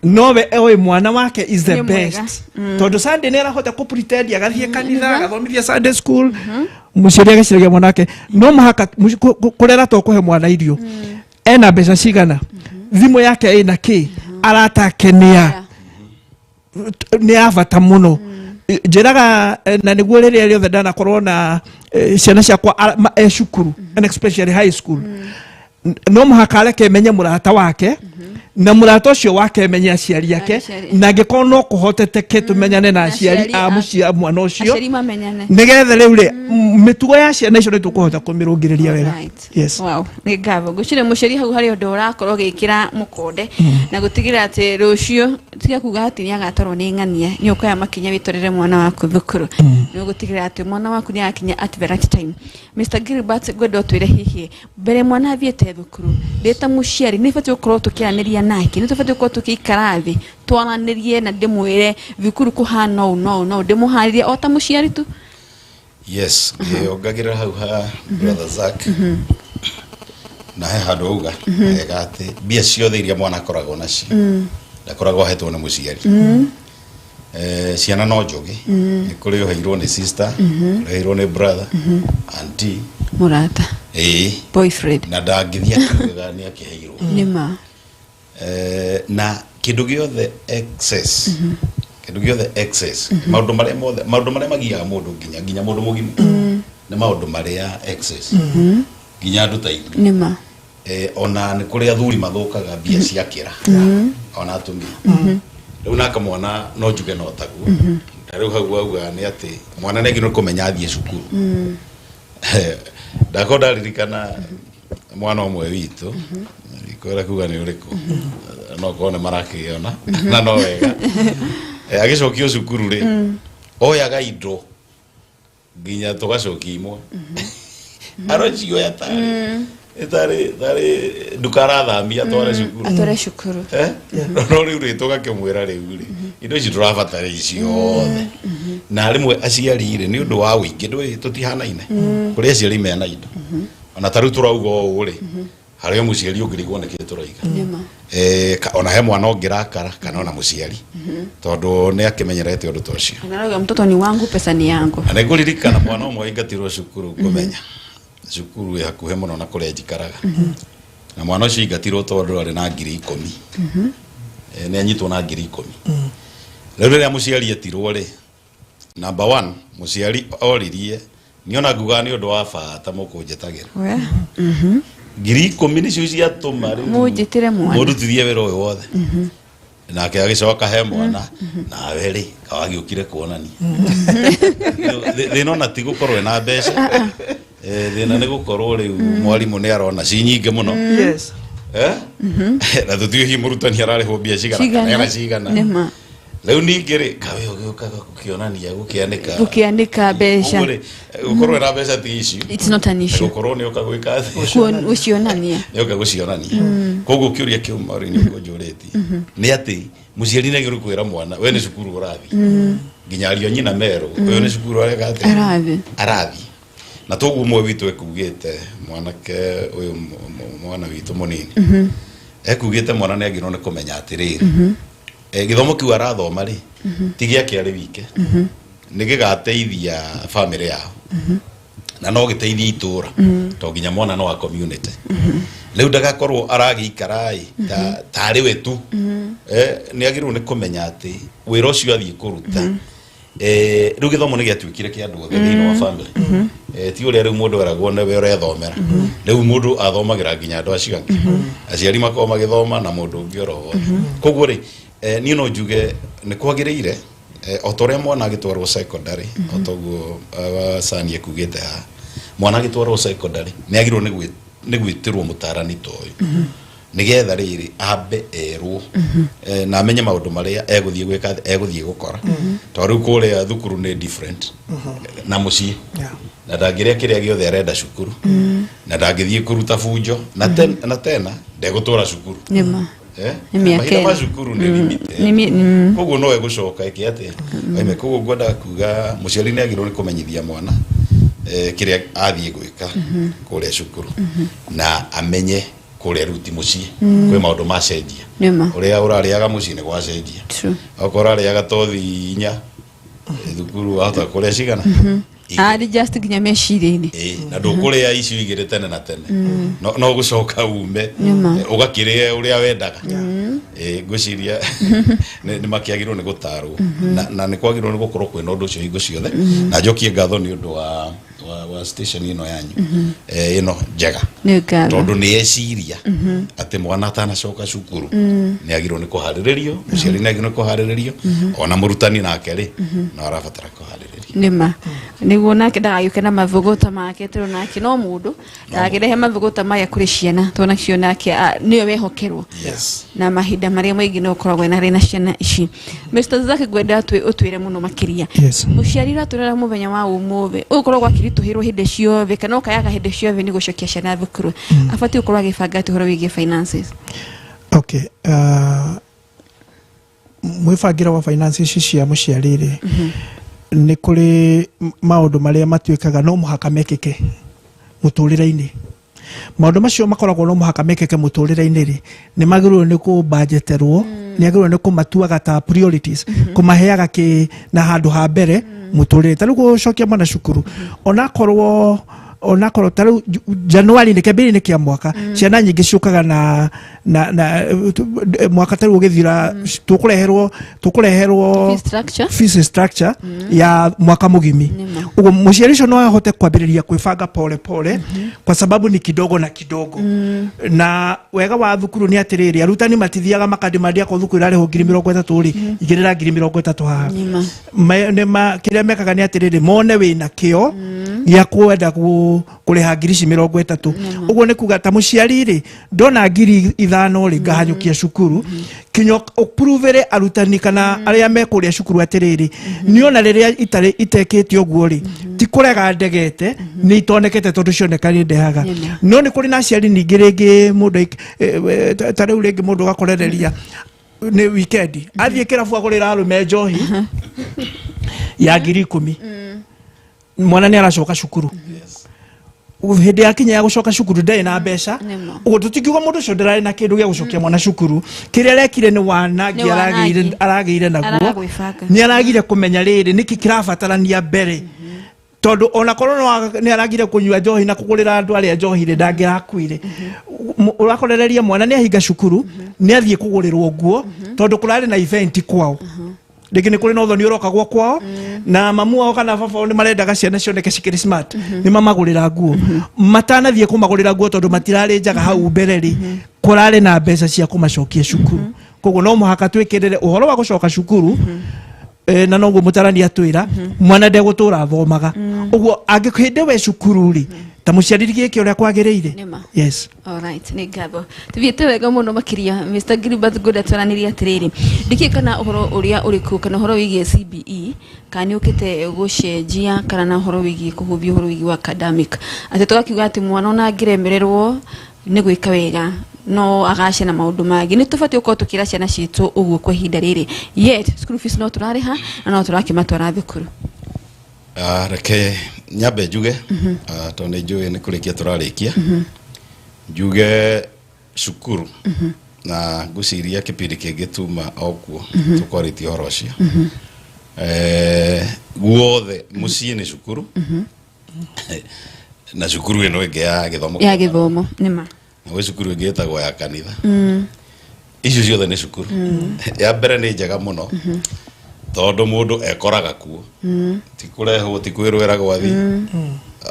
nowe oi mwana wake is the best tondu Sunday ni arahota ku pretend agathie kanitha agathomithia Sunday school muciari agiciragia mwana wake no mahaka kurera to kuhe mwana irio ena mbeca cigana thimu yake ina ki aratakenia ni avata muno njiraga na niguo riria riothe ndanakorwo na ciana ciakwa cukuru and especially high school no muhaka areke menye murata wake na murata ucio wake menye aciari yake na ngiko no kuhoteteke tumenyane na aciari a mucia mwana ucio nigetha riu ri mitugo ya ciana icio nitukuhota kumirungiriria wega. Yes, wow, ni ngabo gucire muciari hau hari undu urakorwo gikira mukonde na gutigira ati rucio tiga kuga ati ni agatorwo ni ng'ania ni ukoya makinya witorere mwana waku thukuru ni gutigira ati mwana waku ni akinya at the right time. Mr. Gilbert gwedo twire hihi mbere mwana athiete thukuru ndeta muciari ni fatu gukorwo tukianiria nake ni tufatu gukorwo tukikara thi twananirie na ndimwire thukuru kuhana no ndimuharirie ota muciari tu. Yes, ongagira hau ha brother Zak na he handu uga egate bia ciothe iria mwana akoragwo nacio ndakoragwo hetwo ni muciari ciana no njoge ni kuri uheirwo ni sister uheirwo ni brother auntie murata boyfriend na ndangithia kiga ni akiheirwo nima na kindu giothe excess kindu giothe excess maundu maria magiaga mundu nginya mundu mugima ni maundu maria excess nginya ndu ta ithu nima ona ni kuri athuri mathukaga bia ciakira ona atumia riu naka mwana no njuge no taguo riu hau auga ni ati mwana negi no kumenya athie cukuru ndakonda ririkana mwana omwe witu ikora kuga ni uriku no kone marakiona na no wega agicokio cukuru ri oyaga indo nginya tugacokia imwe arocio etare dukara thamia atware cukuru no riu ri tugakimwira riu ri indo ici turabatara icio na rimwe aciari ri ni undu wa wingi ndwi tutihanaine kuri aciari mena indo ona taru turauga o ri hario muciari ungirigwo niki turaiga ona he mwana ongirakara kana ona muciari tondu ni akimenyerete undu tocio anarauga mtoto ni wangu pesa ni yangu ana nguririkana mwana omwe ingatirwo cukuru kumenya cukuru ya kuhe muno na kure njikaraga na mwana ucio ingatirwo tondu ari na 10,000 ni anyitwo na 10,000 riu riria muciari atirwo ri number 1 muciari oririe niona nguga ni undu wa bata mukunjetagira 10,000 nicio ciatuma riu mujitire mwana murutithie wira uyu wothe nake agicoka he mwana na weri kawagiukire kuonania thina na ti gukorwo na mbeca thina ni gukorwo riu mwarimu ni arona ci nyinge muno na tutio hi murutani arare ho bia cigana leo ningere kawe ukaga kukionania gukianika besha ukorwo na besha tici it's not an issue ukorwo ni ukagwika ucionania koguo kiuria kiuma ri ni gonjoreti ni ati muciari ni giru kwira mwana we ni cukuru urathi nginya ario nyina mero we ni cukuru arathi na toguo mwe witu ekugite mwanake uyu mwana witu munini ekugite mwana ni agirwo ni kumenya atiriri githomo kiu arathoma ri tigia kiari wike ni gigateithia family yao na no giteithia itura to ginya mwana no a community leu ndagakorwo aragikarai tari we tu ni agirwo ni kumenya ati wira ucio athie kuruta riu githomo ni giatuikire kia andu othe thini wa family ti uria riu mundu eragwo ne we urethomera riu mundu athomagira ginya andu acio angi aciari makoma magithoma na mundu ungi oro koguo ri ni no njuge ni kwagiriire otoria mwana agitwarwo secondary otoguo sani ekugite ha mwana agitwarwo secondary ni agirwo ni gwitirwo mutarani toyo nigetha riri ambe erwo na amenye maundu maria eguthie gwika eguthie gukora to riu kuria thukuru ni different na muci na ndagiria kiria giothe arenda cukuru na ndangithie kuruta bunjo na tena ndegutura cukuru mahinda ma cukuru ni limite koguo no egucoka iki ati oime koguo ngwenda kuga muciari ni agirwo ni kumenyithia mwana kiria athie gwika kuria cukuru na amenye kuria ruti muci kwe maundu macenjia uria urariaga muci ni gwacenjia okora ariaga tothi inya thukuru hata kuria cigana ari just ginya meciria-ini na ndukuria icio igire tene na tene no gucoka ume ugakiria uria wendaga ngwiciria ni makiagirwo ni gutarwo na ni kwagirwo ni gukorwo kwina undu ucio hingo ciothe na njokie ngatho ni undu wa station ino yanyu ino njega tondu ni eciria ati mwana atanacoka cukuru ni agirwo ni kuhariririo muciari ni agirwo ni kuhariririo ona murutani nake ri no arabatara kuhariririo nima niguo nake ndagayuke na mavugota make tero nake no mundu ndagirehe mavugota maya kuri ciana tona cio nake niyo wehokerwo na mahinda maria maingi no koragwo na rena ciana ici Mr. Zaki gwenda utwire muno makiria muciari raturera muthenya wa umuthi ukoragwo akirituhirwo hindi ciothe kana ukayaga hindi ciothe ni gucokia ciana thukuru abati ukorwo agibanga ati horo wigie finances okay mwifangira wa finances cia muciari ri ni kuri maundu maria matuikaga no muhaka mekeke muturira-ini maundu macio makoragwo no muhaka mekeke muturira-ini ri ni magirwo ni ku budgeterwo ni agirwo ni kumatuaga ta priorities kumaheaga ki na handu ha mbere muturire taru gucokia mwana cukuru onakorwo taru Januari ni kebiri ni kia mwaka ciana nyingi ciukaga na mwaka taru githira tukureherwo fees structure ya mwaka mugimi ugo muciari cio no ahote kwambiriria kwibanga pole pole kwa sababu ni kidogo na kidogo na wega wa thukuru ni atiriri arutani matithiaga makadimandia ko thukuru ari ho 30 ri igirira 30 haha nema kiria mekaga ni atiriri mone wina kio ya kwenda kuriha 30 ugo ni kuga ta muciari ri ndona 5,000 ri ngahanyukia cukuru kinyo uprovere arutani kana aria mekuria cukuru atiriri niona riria itekete oguo ri ti kurega ndegete ni itonekete tondu cionekani ndehaga no ni kuri na ciari ningi ringi mundu tariu ringi mundu gakorereria ni weekend athie kirabu agurira arume njohi ya 10,000 mwana ni aracoka cukuru hindi yakinya ya gucoka cukuru ndai na mbeca ugo tutikiuga mundu cio ndarari na kindu gia gucokia mwana cukuru kiria rekire ni wanangi arageire naguo ni aragire kumenya riri niki kirabatarania mbere tondu ona korwo ni aragire kunyua njohi na kugurira andu aria njohi ri ndangirakuire urakorereria mwana ni ahinga cukuru ni athie kugurirwo nguo tondu kurari na event kwao Ndikini kuri no thoni uroka gwa kwao na mamu wao kana baba ni marendaga ciana cioneke cikiri smart ni mamagurira nguo matanathie kumagurira nguo tondu matirari njaga hau mbere ri kurari na mbeca cia kumacokia cukuru koguo no muhaka twikirire uhoro wa gucoka cukuru na noguo mutarani atwira mwana ndegutura thomaga uguo angihinde we cukuru ri ta muciariri giki uria kwagereire. Yes. All right, ni ngabo tuviete wega muno makiria Mr. Gilbert Goda twaraniria atiriri ndikikana uhoro uria uriku kana uhoro wigie CBE kani ukite gucenjia kana na uhoro wigie kuhubia uhoro wigie academic ati tugakiuga ati mwana ona ngiremererwo ni gwika wega no agace na maundu magi ni tufati uko tukira ciana citu uguo kwa ihinda riri yet school fees no turariha na no turakimatwara thukuru. Reke nyambe njuge to nĩ njũĩ nĩ kũrĩkia tũrarĩkia njuge cukuru na ngũciria kĩpindi kĩngĩ tuma okuo tũkwarĩtie ũhoro ũcio guothe mũciĩ nĩ cukuru na cukuru ĩno ĩngĩ ya gĩthomo nĩma na gwĩ cukuru ĩngĩ ĩtagwo ya kanitha icio ciothe nĩ cukuru ya mbere nĩ njega mũno tondu mundu ekoraga kuo ti kurehwo ti kwirwera gwathi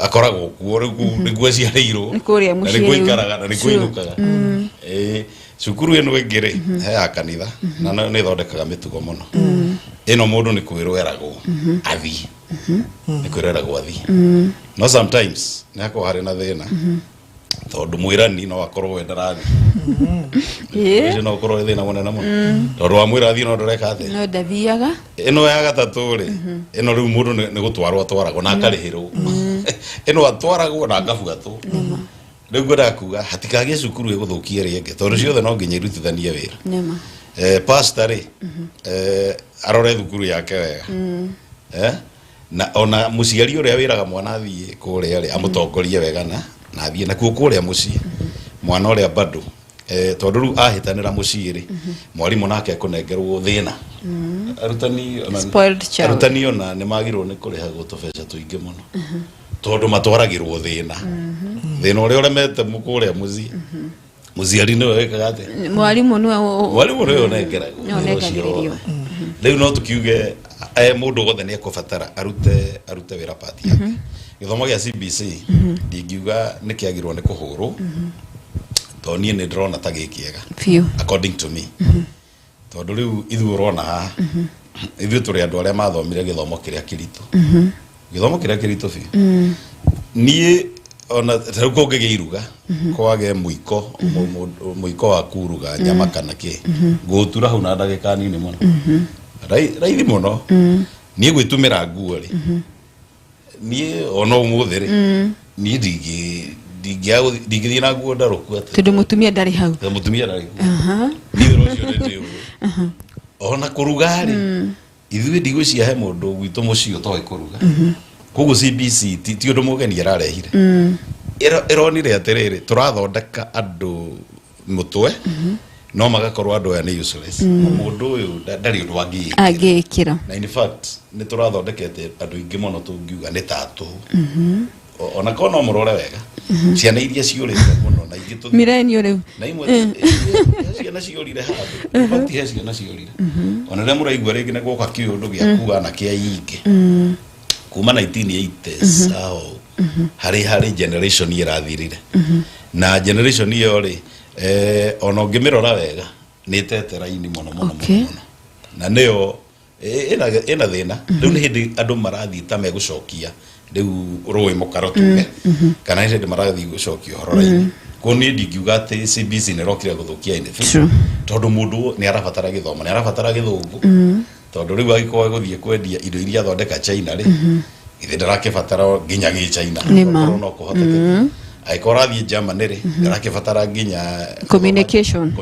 akoragwo kuo niguo aciarĩirwo na niguo ikaraga na niguo inukaga cukuru ĩno ĩngĩ rĩ he ya kanitha na nĩ ĩthondekaga mĩtugo mũno ĩno mundu nĩ kwirweragwo athii nĩ kwirweragwo athii no sometimes nĩ hakorwo harĩ na thĩna tondu mwirani no akorwo we ndarathi ĩno no akorwo thĩna mũnene mũno tondu wa mwirathi no ndoreka atĩ no ndathiaga ĩno ya gatatũ rĩ ĩno rĩu mũndũ nĩ gũtwarwo atwaragwo na akarĩhĩrwo ĩno atwaragwo na akabugatwo rĩu ngwenda kuga hatikagĩe cukuru ĩgũthũkia ĩrĩa ĩngĩ tondu ciothe no nginya irutithanie wĩra pastor rĩ arore thukuru yake wega na ona mũciari ũrĩa wĩraga mwana athiĩ kũrĩa rĩ amũtongorie wega na athiĩ nakuo kũrĩa mũciĩ mwana ũrĩa bado tondu rĩu ahĩtanĩra mũciĩ rĩ mwarimũ nake ekũnengerwo thĩna arutani ona nĩ magĩrĩirwo nĩ kũrĩhagwo tũbeca tũingĩ mũno tondu matwaragĩrwo thĩna ũrĩa ũremete kũrĩa mũciĩ mũciari nĩwe wĩkaga atĩ mwarimũ nĩwe ũnengeragwo rĩu no tũkiuge mũndũ wothe nĩ ekũbatara arute wĩra pati yake gĩthomo gĩa CBC ndingiuga nĩ kĩagĩrĩirwo nĩ kũhũrwo to niĩ nĩ ndĩrona ta gĩkĩega according to me tondu rĩu ithuĩ ũrona haha ithuĩ tũrĩ andũ arĩa mathomire gĩthomo kĩrĩa kĩritũ biũ niĩ ona rĩu kũngĩgĩa iruga kwage mũiko wa kuruga nyama kana kĩ ngũtura hau na ndagĩka nini mũno raithi mũno niĩ gwĩtumĩra nguo rĩ niĩ ona ũmũthĩ rĩ niĩ ndingĩthiĩ na nguo ndarũku atĩ tondũ mũtumia ndarĩ hau niĩ rũciũ nĩndĩũĩ ona kũruga rĩ ithuĩ ndigwĩciria he mũndũ gwitũ mũciĩ ũtoĩ kũruga koguo CBC ti ũndũ mũgeni ararehire ĩronire atĩrĩrĩ tũrathondeka andũ mũtwe no magakorwo andũ aya nĩ useless mũndũ ũyũ ndarĩ ũndũ angĩkĩra na in fact nĩ tũrathondekete andũ ingĩ mũno tũngiuga nĩ tatũ ona korwo no mũrore wega ciana iria ciũrĩte mũno na ingĩ milenio rĩu na imwe ciana ciũrire handũ ti he ciana ciũrire ona rĩrĩa mũraigua rĩngĩ nĩ gũka kĩũndũ gĩa kuga na kĩa ingĩ kuma 1980s harĩ generation ĩrathirire na generation ĩyo rĩ ona ũngĩmĩrora wega nĩ tete raini mũno na nĩyo ĩna thĩna rĩu nĩ hĩndĩ andũ marathiĩ ta megũcokia rĩu rũĩ mũkaro tuge kana hĩndĩ marathiĩ gũcokia ũhoro raini ko niĩ ndingiuga atĩ CBC nĩ rokire gũthũkia ine tondu mũndũ nĩ arabatara gĩthomo nĩ arabatara gĩthũngũ tondu rĩu agĩkorwo gũthiĩ kwendia indo iria thondeka China rĩ ithe ndarakĩbatara nginya gĩ China no kũhotekeka agĩkorwo athiĩ Germany rĩ ndarakĩbatara nginya communication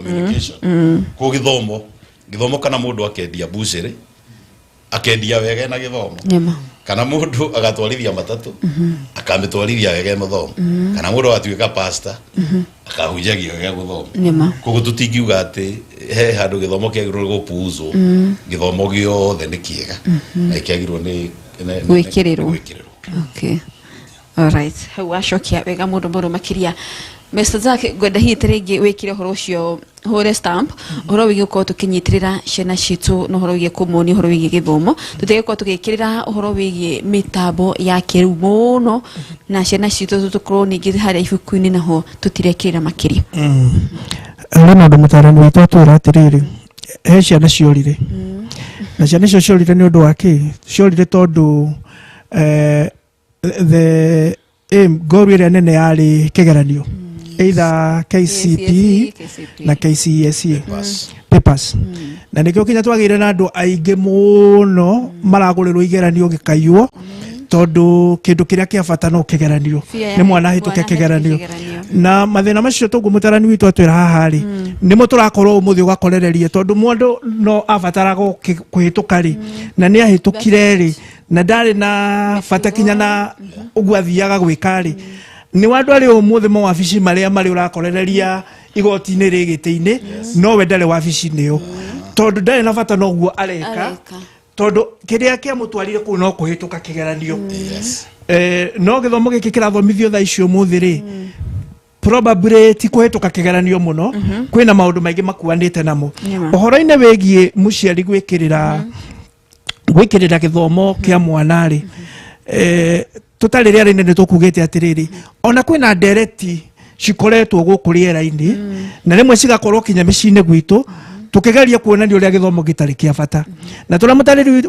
ko gĩthomo kana mũndũ akendia bucĩ rĩ akendia wega na gĩthomo kana mũndũ agatwarithia matatũ akamĩtwarithia wega mathomo kana mũndũ atuĩka pastor akahunjagia wega gũthoma koguo tũtingiuga atĩ he handũ gĩthomo kĩagĩrĩirwo gũpuuzwo gĩthomo gĩothe nĩ kĩega na kĩagĩrĩirwo nĩ gwĩkĩrĩrwo alright hau acokia wega mũndũ makiria Mr. Zack gwenda hihi tarĩngĩ wĩkire ũhoro ũcio hũre stamp ũhoro wĩgiĩ gũkorwo tũkĩnyitĩrĩra ciana citũ na ũhoro wĩgiĩ kũmonia ũhoro wĩgiĩ gĩthomo tũtegũkorwo tũgĩkĩrĩra ũhoro wĩgiĩ mĩtambo ya kĩrĩu mũno na ciana citũ tũkorwo ningĩ harĩa ibuku-inĩ naho tũtirekĩrĩra makĩria rĩ maũndũ mũtaarani witũ atwĩra atĩrĩrĩ he ciana ciorire na ciana icio ciorire nĩ ũndũ wa kĩ ciorire tondũ ngoru ĩrĩa nene yarĩ kĩgeranio either KCPE na KCSE papers na nĩkĩo kinya twagĩire na andũ aingĩ mũno maragũrĩrwo igeranio gĩkaiyo tondu kindu kiria kia bata no kigeranio ni mwana hituke kigeranio na mathina macio tungu mutarani witu atwira haha ri nimo turakorwo umuthi ugakorererie tondu mwandu no abatarago kuhituka ri na ni ahitukire ri na ndari na bata kinya na ugwathiaga gwika ri ni wandu ari umuthi mo wabici maria mari urakorereria igoti-ini rigiti-ini no we ndari wabici-ini yo tondu ndari na bata no guo areka tondu kiria kia mutwarire ku no kuhituka kigeranio no githomo giki kirathomithio tha icio muthiri probably ti kuhituka kigeranio muno kwina maundu maingi makuanite namo uhoro-ine wegie muciari gwikirira githomo kia mwana ri tutari ria rine nitukugite atiriri ona kwina ndereti cikoretwo guku riera-ini na rimwe cigakorwo kinya micine gwitu tukigeria kuonania uria githomo gitari kia bata na tura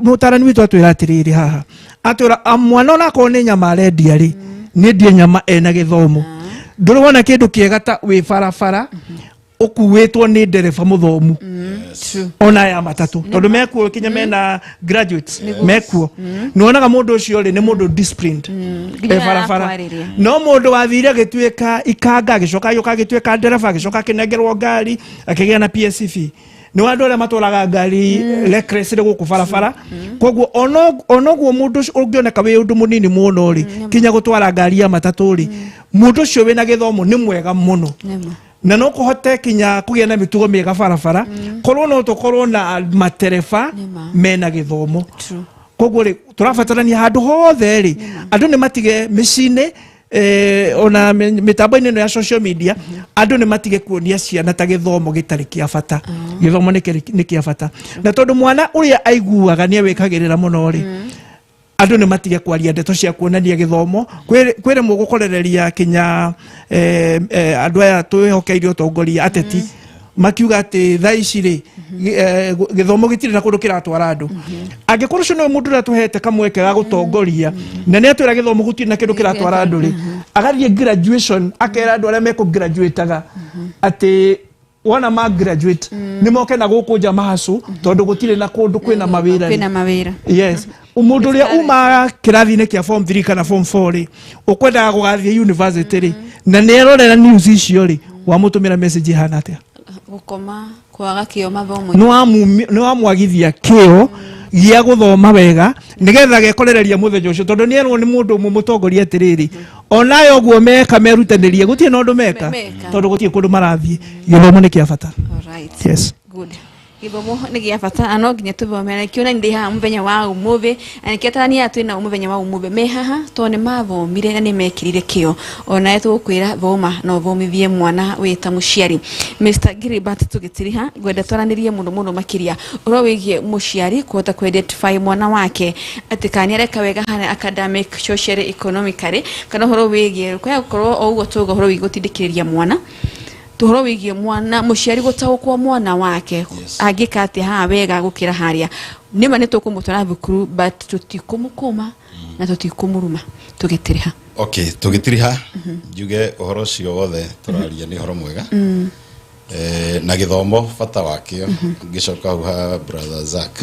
mutarani witu atwira atiriri haha atwira mwana ona ko ni nyama arendia ri ni ndie nyama ena githomo nduri wona kindu kiega ta wi barabara ukuwitwo ni ndereba muthomu ona ya matatu tondu mekuo kinya mena graduates mekuo nuonaga mundu ucio ri ni mundu disciplined barabara no mundu wathire gituika ikanga gicoka yuka gituika ndereba gicoka kinengerwo ngari akigia na PSV ni wandu aria matwaraga ngari reckless ri guku barabara koguo onoguo mundu ungioneka wi undu munini muno ri kinya gutwara ngari ya matatu ri mundu ucio wina githomo ni mwega muno na no kuhote kinya kugia na mitugo miega barabara korwo no tukorwo na matereba mena githomo koguo ri turabatarania handu hothe ri andu ni matige micine ona mitambo-ini no ya social media andu ni matige kuonia ciana ta githomo gitari kia bata githomo ni kia bata na tondu mwana uria aiguaga ni wikagirira muno ri andu ni matige kwaria ndeto cia kuonania githomo kwire mugukorereria kinya andu aya twihokeirio utongoria ateti makiuga ati tha ici ri githomo gitire na kundu kiratwara andu angikorwo cio no mundu ratuhete kamweke ga gutongoria na ni atwira githomo gutire na kindu kiratwara andu ri agathie graduation akera andu aria meko graduateaga ati wona ma graduate ni moke na guku nja mahacu tondu gutire na kundu kwina mawira yes umundu ria uma kirathi-ini kia form 3 kana form 4 ri ukwendaga gugathie university ri na ni erorera news icio ri wamutumira message hana atia gukoma kwaga kio mathomo no amwagithia kio gia guthoma wega nigetha gekorereria muthenya ucio tondu ni erwo ni mundu mutongoria atiriri onayo oguo meka merutanirie gutie no ndu meka tondu gutie kundu marathie githomo ni kia bata alright yes good githomo ni gia bata ano nginya tuthomera kiona ndi ha muthenya wa umuthi anikiatania atwina umuthenya wa umuthi me haha to ni mathomire na ni mekirire kio ona etu kwira thoma no thomithie mwana wita muciari Mr. Gilbert tugitiriha gwenda twaranirie muno makiria uro wigie muciari kuhota ku identify mwana wake atikani areka wega hana academic social economically kana horo wigie kwa gukorwo oguo tugo horo wigutindikiriria mwana tuhoro wigie mwana muciari gutaukwa mwana wake agika ati ha wega gukira haria nima ni tukumutwara thukuru but tutikumukuma na tutikumuruma tugitiriha tugitiriha njuge uhoro cio wothe turaria ni horo mwega na githomo bata wakio ngicoka ha brother Zack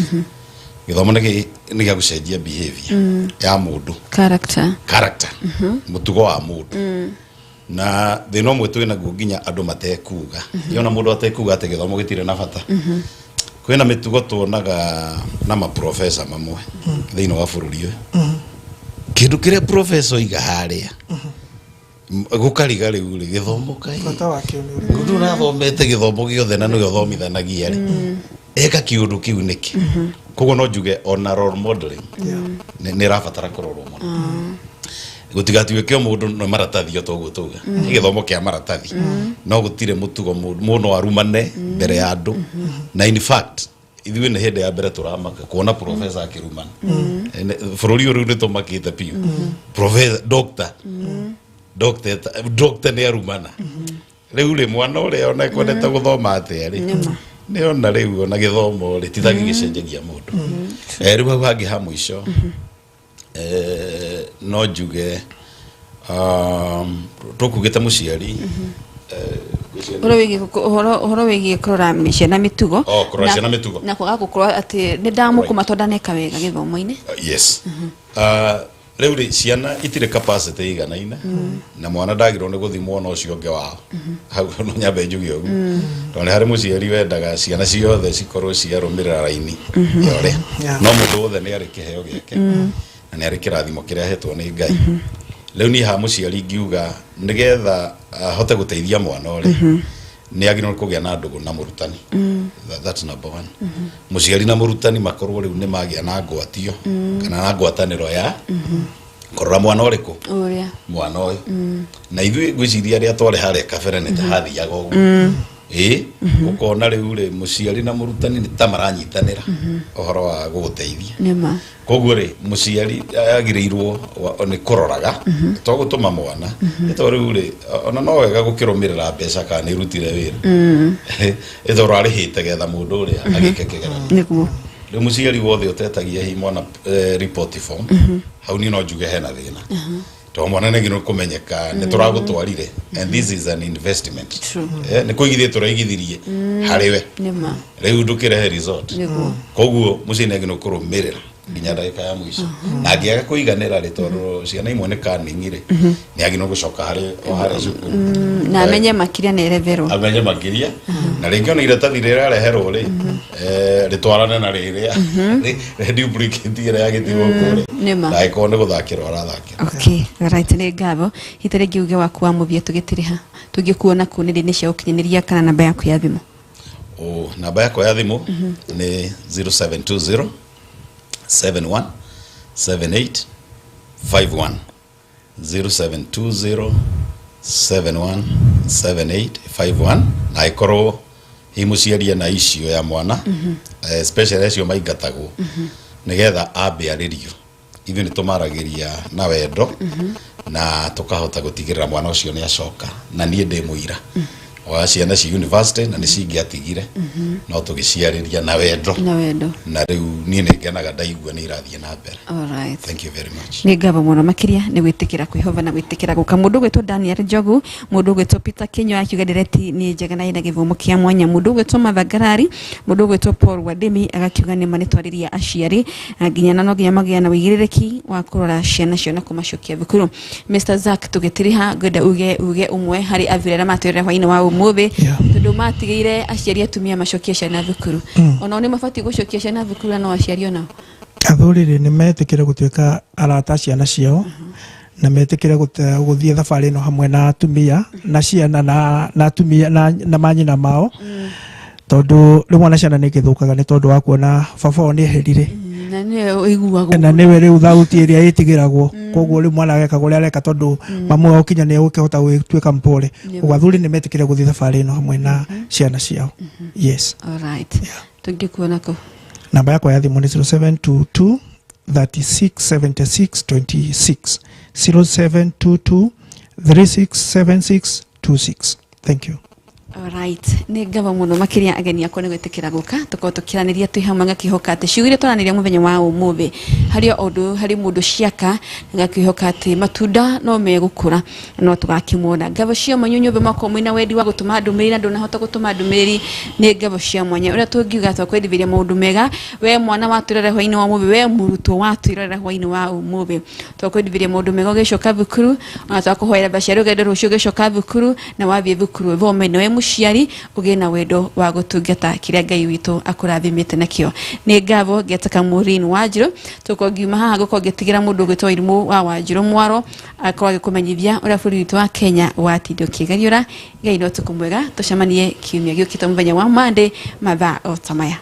githomo ni gia gucenjia behavior ya mundu character mutugo wa mundu na thina mwe twina nginya andu matekuga yona mundu atekuga ati githomo gitire na bata kwina mitugo tuonaga na ma professor mamwe thina wa bururi uyu kindu kire professor iga haria gukariga riu ri githomo kai bata wake ni ndu na thomete githomo giothe na no thomithanagia ri eka kiundu kiu niki koguo no njuge ona role modeling ni rabatara kurorwo muno gutigatiwe kio mundu no maratathi otoguo tuga githomo kia maratathi no gutire mutugo muno arumane mbere ya andu na in fact ithuĩ nĩ hĩndĩ ya mbere tũramaka kuona professor akirumana bũrũri ũyũ nĩ tũmakĩte piũ professor doctor nĩ arumana rĩu rĩ mwana ũrĩa ona ekwendete gũthoma atĩa rĩ nĩ ona rĩu ona gĩthomo rĩ tithagi gĩcenjagia mũndũ rĩu hau hangĩ ha mũico no njuge Tukugita muciari horo wigi kurora ciana mitugo kurora ciana mitugo na kwaga gukorwo ati ni ndamukuma tonda neka wega githomo-ini. Yes. Leuri ciana itire capacity iganaina na mwana ndagirwo ni guthimwo no cio nge wao hau no nyambe njugi ugu tone hari muciari wendaga ciana ciothe cikorwo ciarumirira raini yore no mundu wothe ni ari kiheo giake na ni ari kirathimo kiria hetwo ni Ngai. Leo ni ha muciari ngiuga nigetha hote guteithia mwana ore ni agirwo kugia na ndugu na murutani. That's number one. Muciari na murutani makorwo riu ni magia na ngwatio kana na ngwataniro ya korora mwana uriku mwana uyu na ithui gwiciria ria tware hare kabere ni tahathiaga uguo ukona riu ri muciari na murutani ni tamaranyitanira ohoro wa guguteithia nima koguo ri muciari agirirwo ni kuroraga to gutuma mwana to riu ri ona no wega gukirumirira mbeca kana irutire wira ithoro ari hite getha mundu uri agike kigera niguo riu muciari wothe utetagia hi mwana report form hau ni no njuge hena thina to mwana negino kumenyeka ni turagutwarire and this is an investment ni kuigithie turaigithirie hariwe nima riu ndukire resort koguo muciari negino kurumirira nginya ndagika ya mwisho na ngiaga kuiganira ri tondu ciana imwe ni kaningire ni agino gucoka hari cukuru na amenye makiria na erevero amenye makiria na ringi ona iratathi rira reherwo ri ritwarane na riria duplicate ira yagitigwo kure nima na ikone guthakira arathakira. Okay, right ni ngabo hitare ngiuge waku wa mubia tugitiriha tugikuona ku ni cia ukinyaniria kana namba yaku ya thimu. Namba yako ya thimu ni 0720 71 78 51 0720 71 78 51 na ikoro imuciaria na icio ya mwana especially icio maigatagwo nigetha ambe aririo ithu ni tumaragiria na wendo na tukahota gutigirira mwana ucio ni acoka na nie ndi muira wa ciana ci university na ni cingiatigire no tugiciariria na wendo na riu nie ni ngenaga ndaigua ni irathie na mbere. All right, thank you very much. Ni ngabo muno makiria ni gwitikira kwihova na gwitikira guka mundu gwetwo Daniel Njogu mundu gwetwo Peter Kinyo akiuga direti ni njega na ina githomo kia mwanya mundu gwetwo Mathagarari mundu gwetwo Paul Wademi agakiuga ni manitwariria aciari nginya na no nginya magia na wigiririki wa kurora ciana cio na kumacokia thukuru. Mr. Zack tugitiriha gwenda uge umwe hari avirera matwirira hwaini wa umuthi tondu matigire aciari atumia macokia ciana thukuru ona ni mabati gucokia ciana thukuru no aciari ona athurire ni metikire gutuika arata ciana ciao na metikire guthie thabari no hamwe na atumia na ciana na atumia na manyina mao tondu rimwe ciana ni githukaga ni tondu wa kuona baba ni herire na ni iguago na ni were uthauti iria itigiragwo koguo ri mwana ageka guria areka tondu mamu wao kinya ni ukihota gwituika mpole ugathuri ni metikire guthie thabari no hamwe na ciana ciao. Yes, all right, tungikuona ko namba yako ya thimu ni 0722 367626 0722 367626. Thank you. All right, ni ngaba muno makiria ageni akwa ni gwitikira guka tukiraniria twi hamwe ngakihoka ati ciugire twananiria muthenya wa umuthi hari ondu hari mundu ciaka ngakihoka ati matunda no megukura no tugakimwona ngabo cia manyunyu be mako mwina wedi wa gutuma ndumiri na ndona hota gutuma ndumiri ni ngabo cia mwanya uria tungiuga twakwendithiria maundu mega we mwana waturere hwaini wa umuthi we murutwo waturere hwaini wa umuthi twakwendithiria maundu mega gicoka thukuru na twakuhoera baciari ugende rucio gicoka thukuru na wathie thukuru thome no muciari ugena wendo wa gutungata kiria Ngai witu akurathimite nakio. Ni ngabo getaka Maureen Wanjiru tukongiuma haha guko getigira mundu gwitwa irimu wa Wanjiru mwaro akora gikumenyithia uria buri witu wa Kenya watindo kigariura Ngai no tukumwega tucemanie kiumia giukite muthenya wa Monday mathaa o tamaya.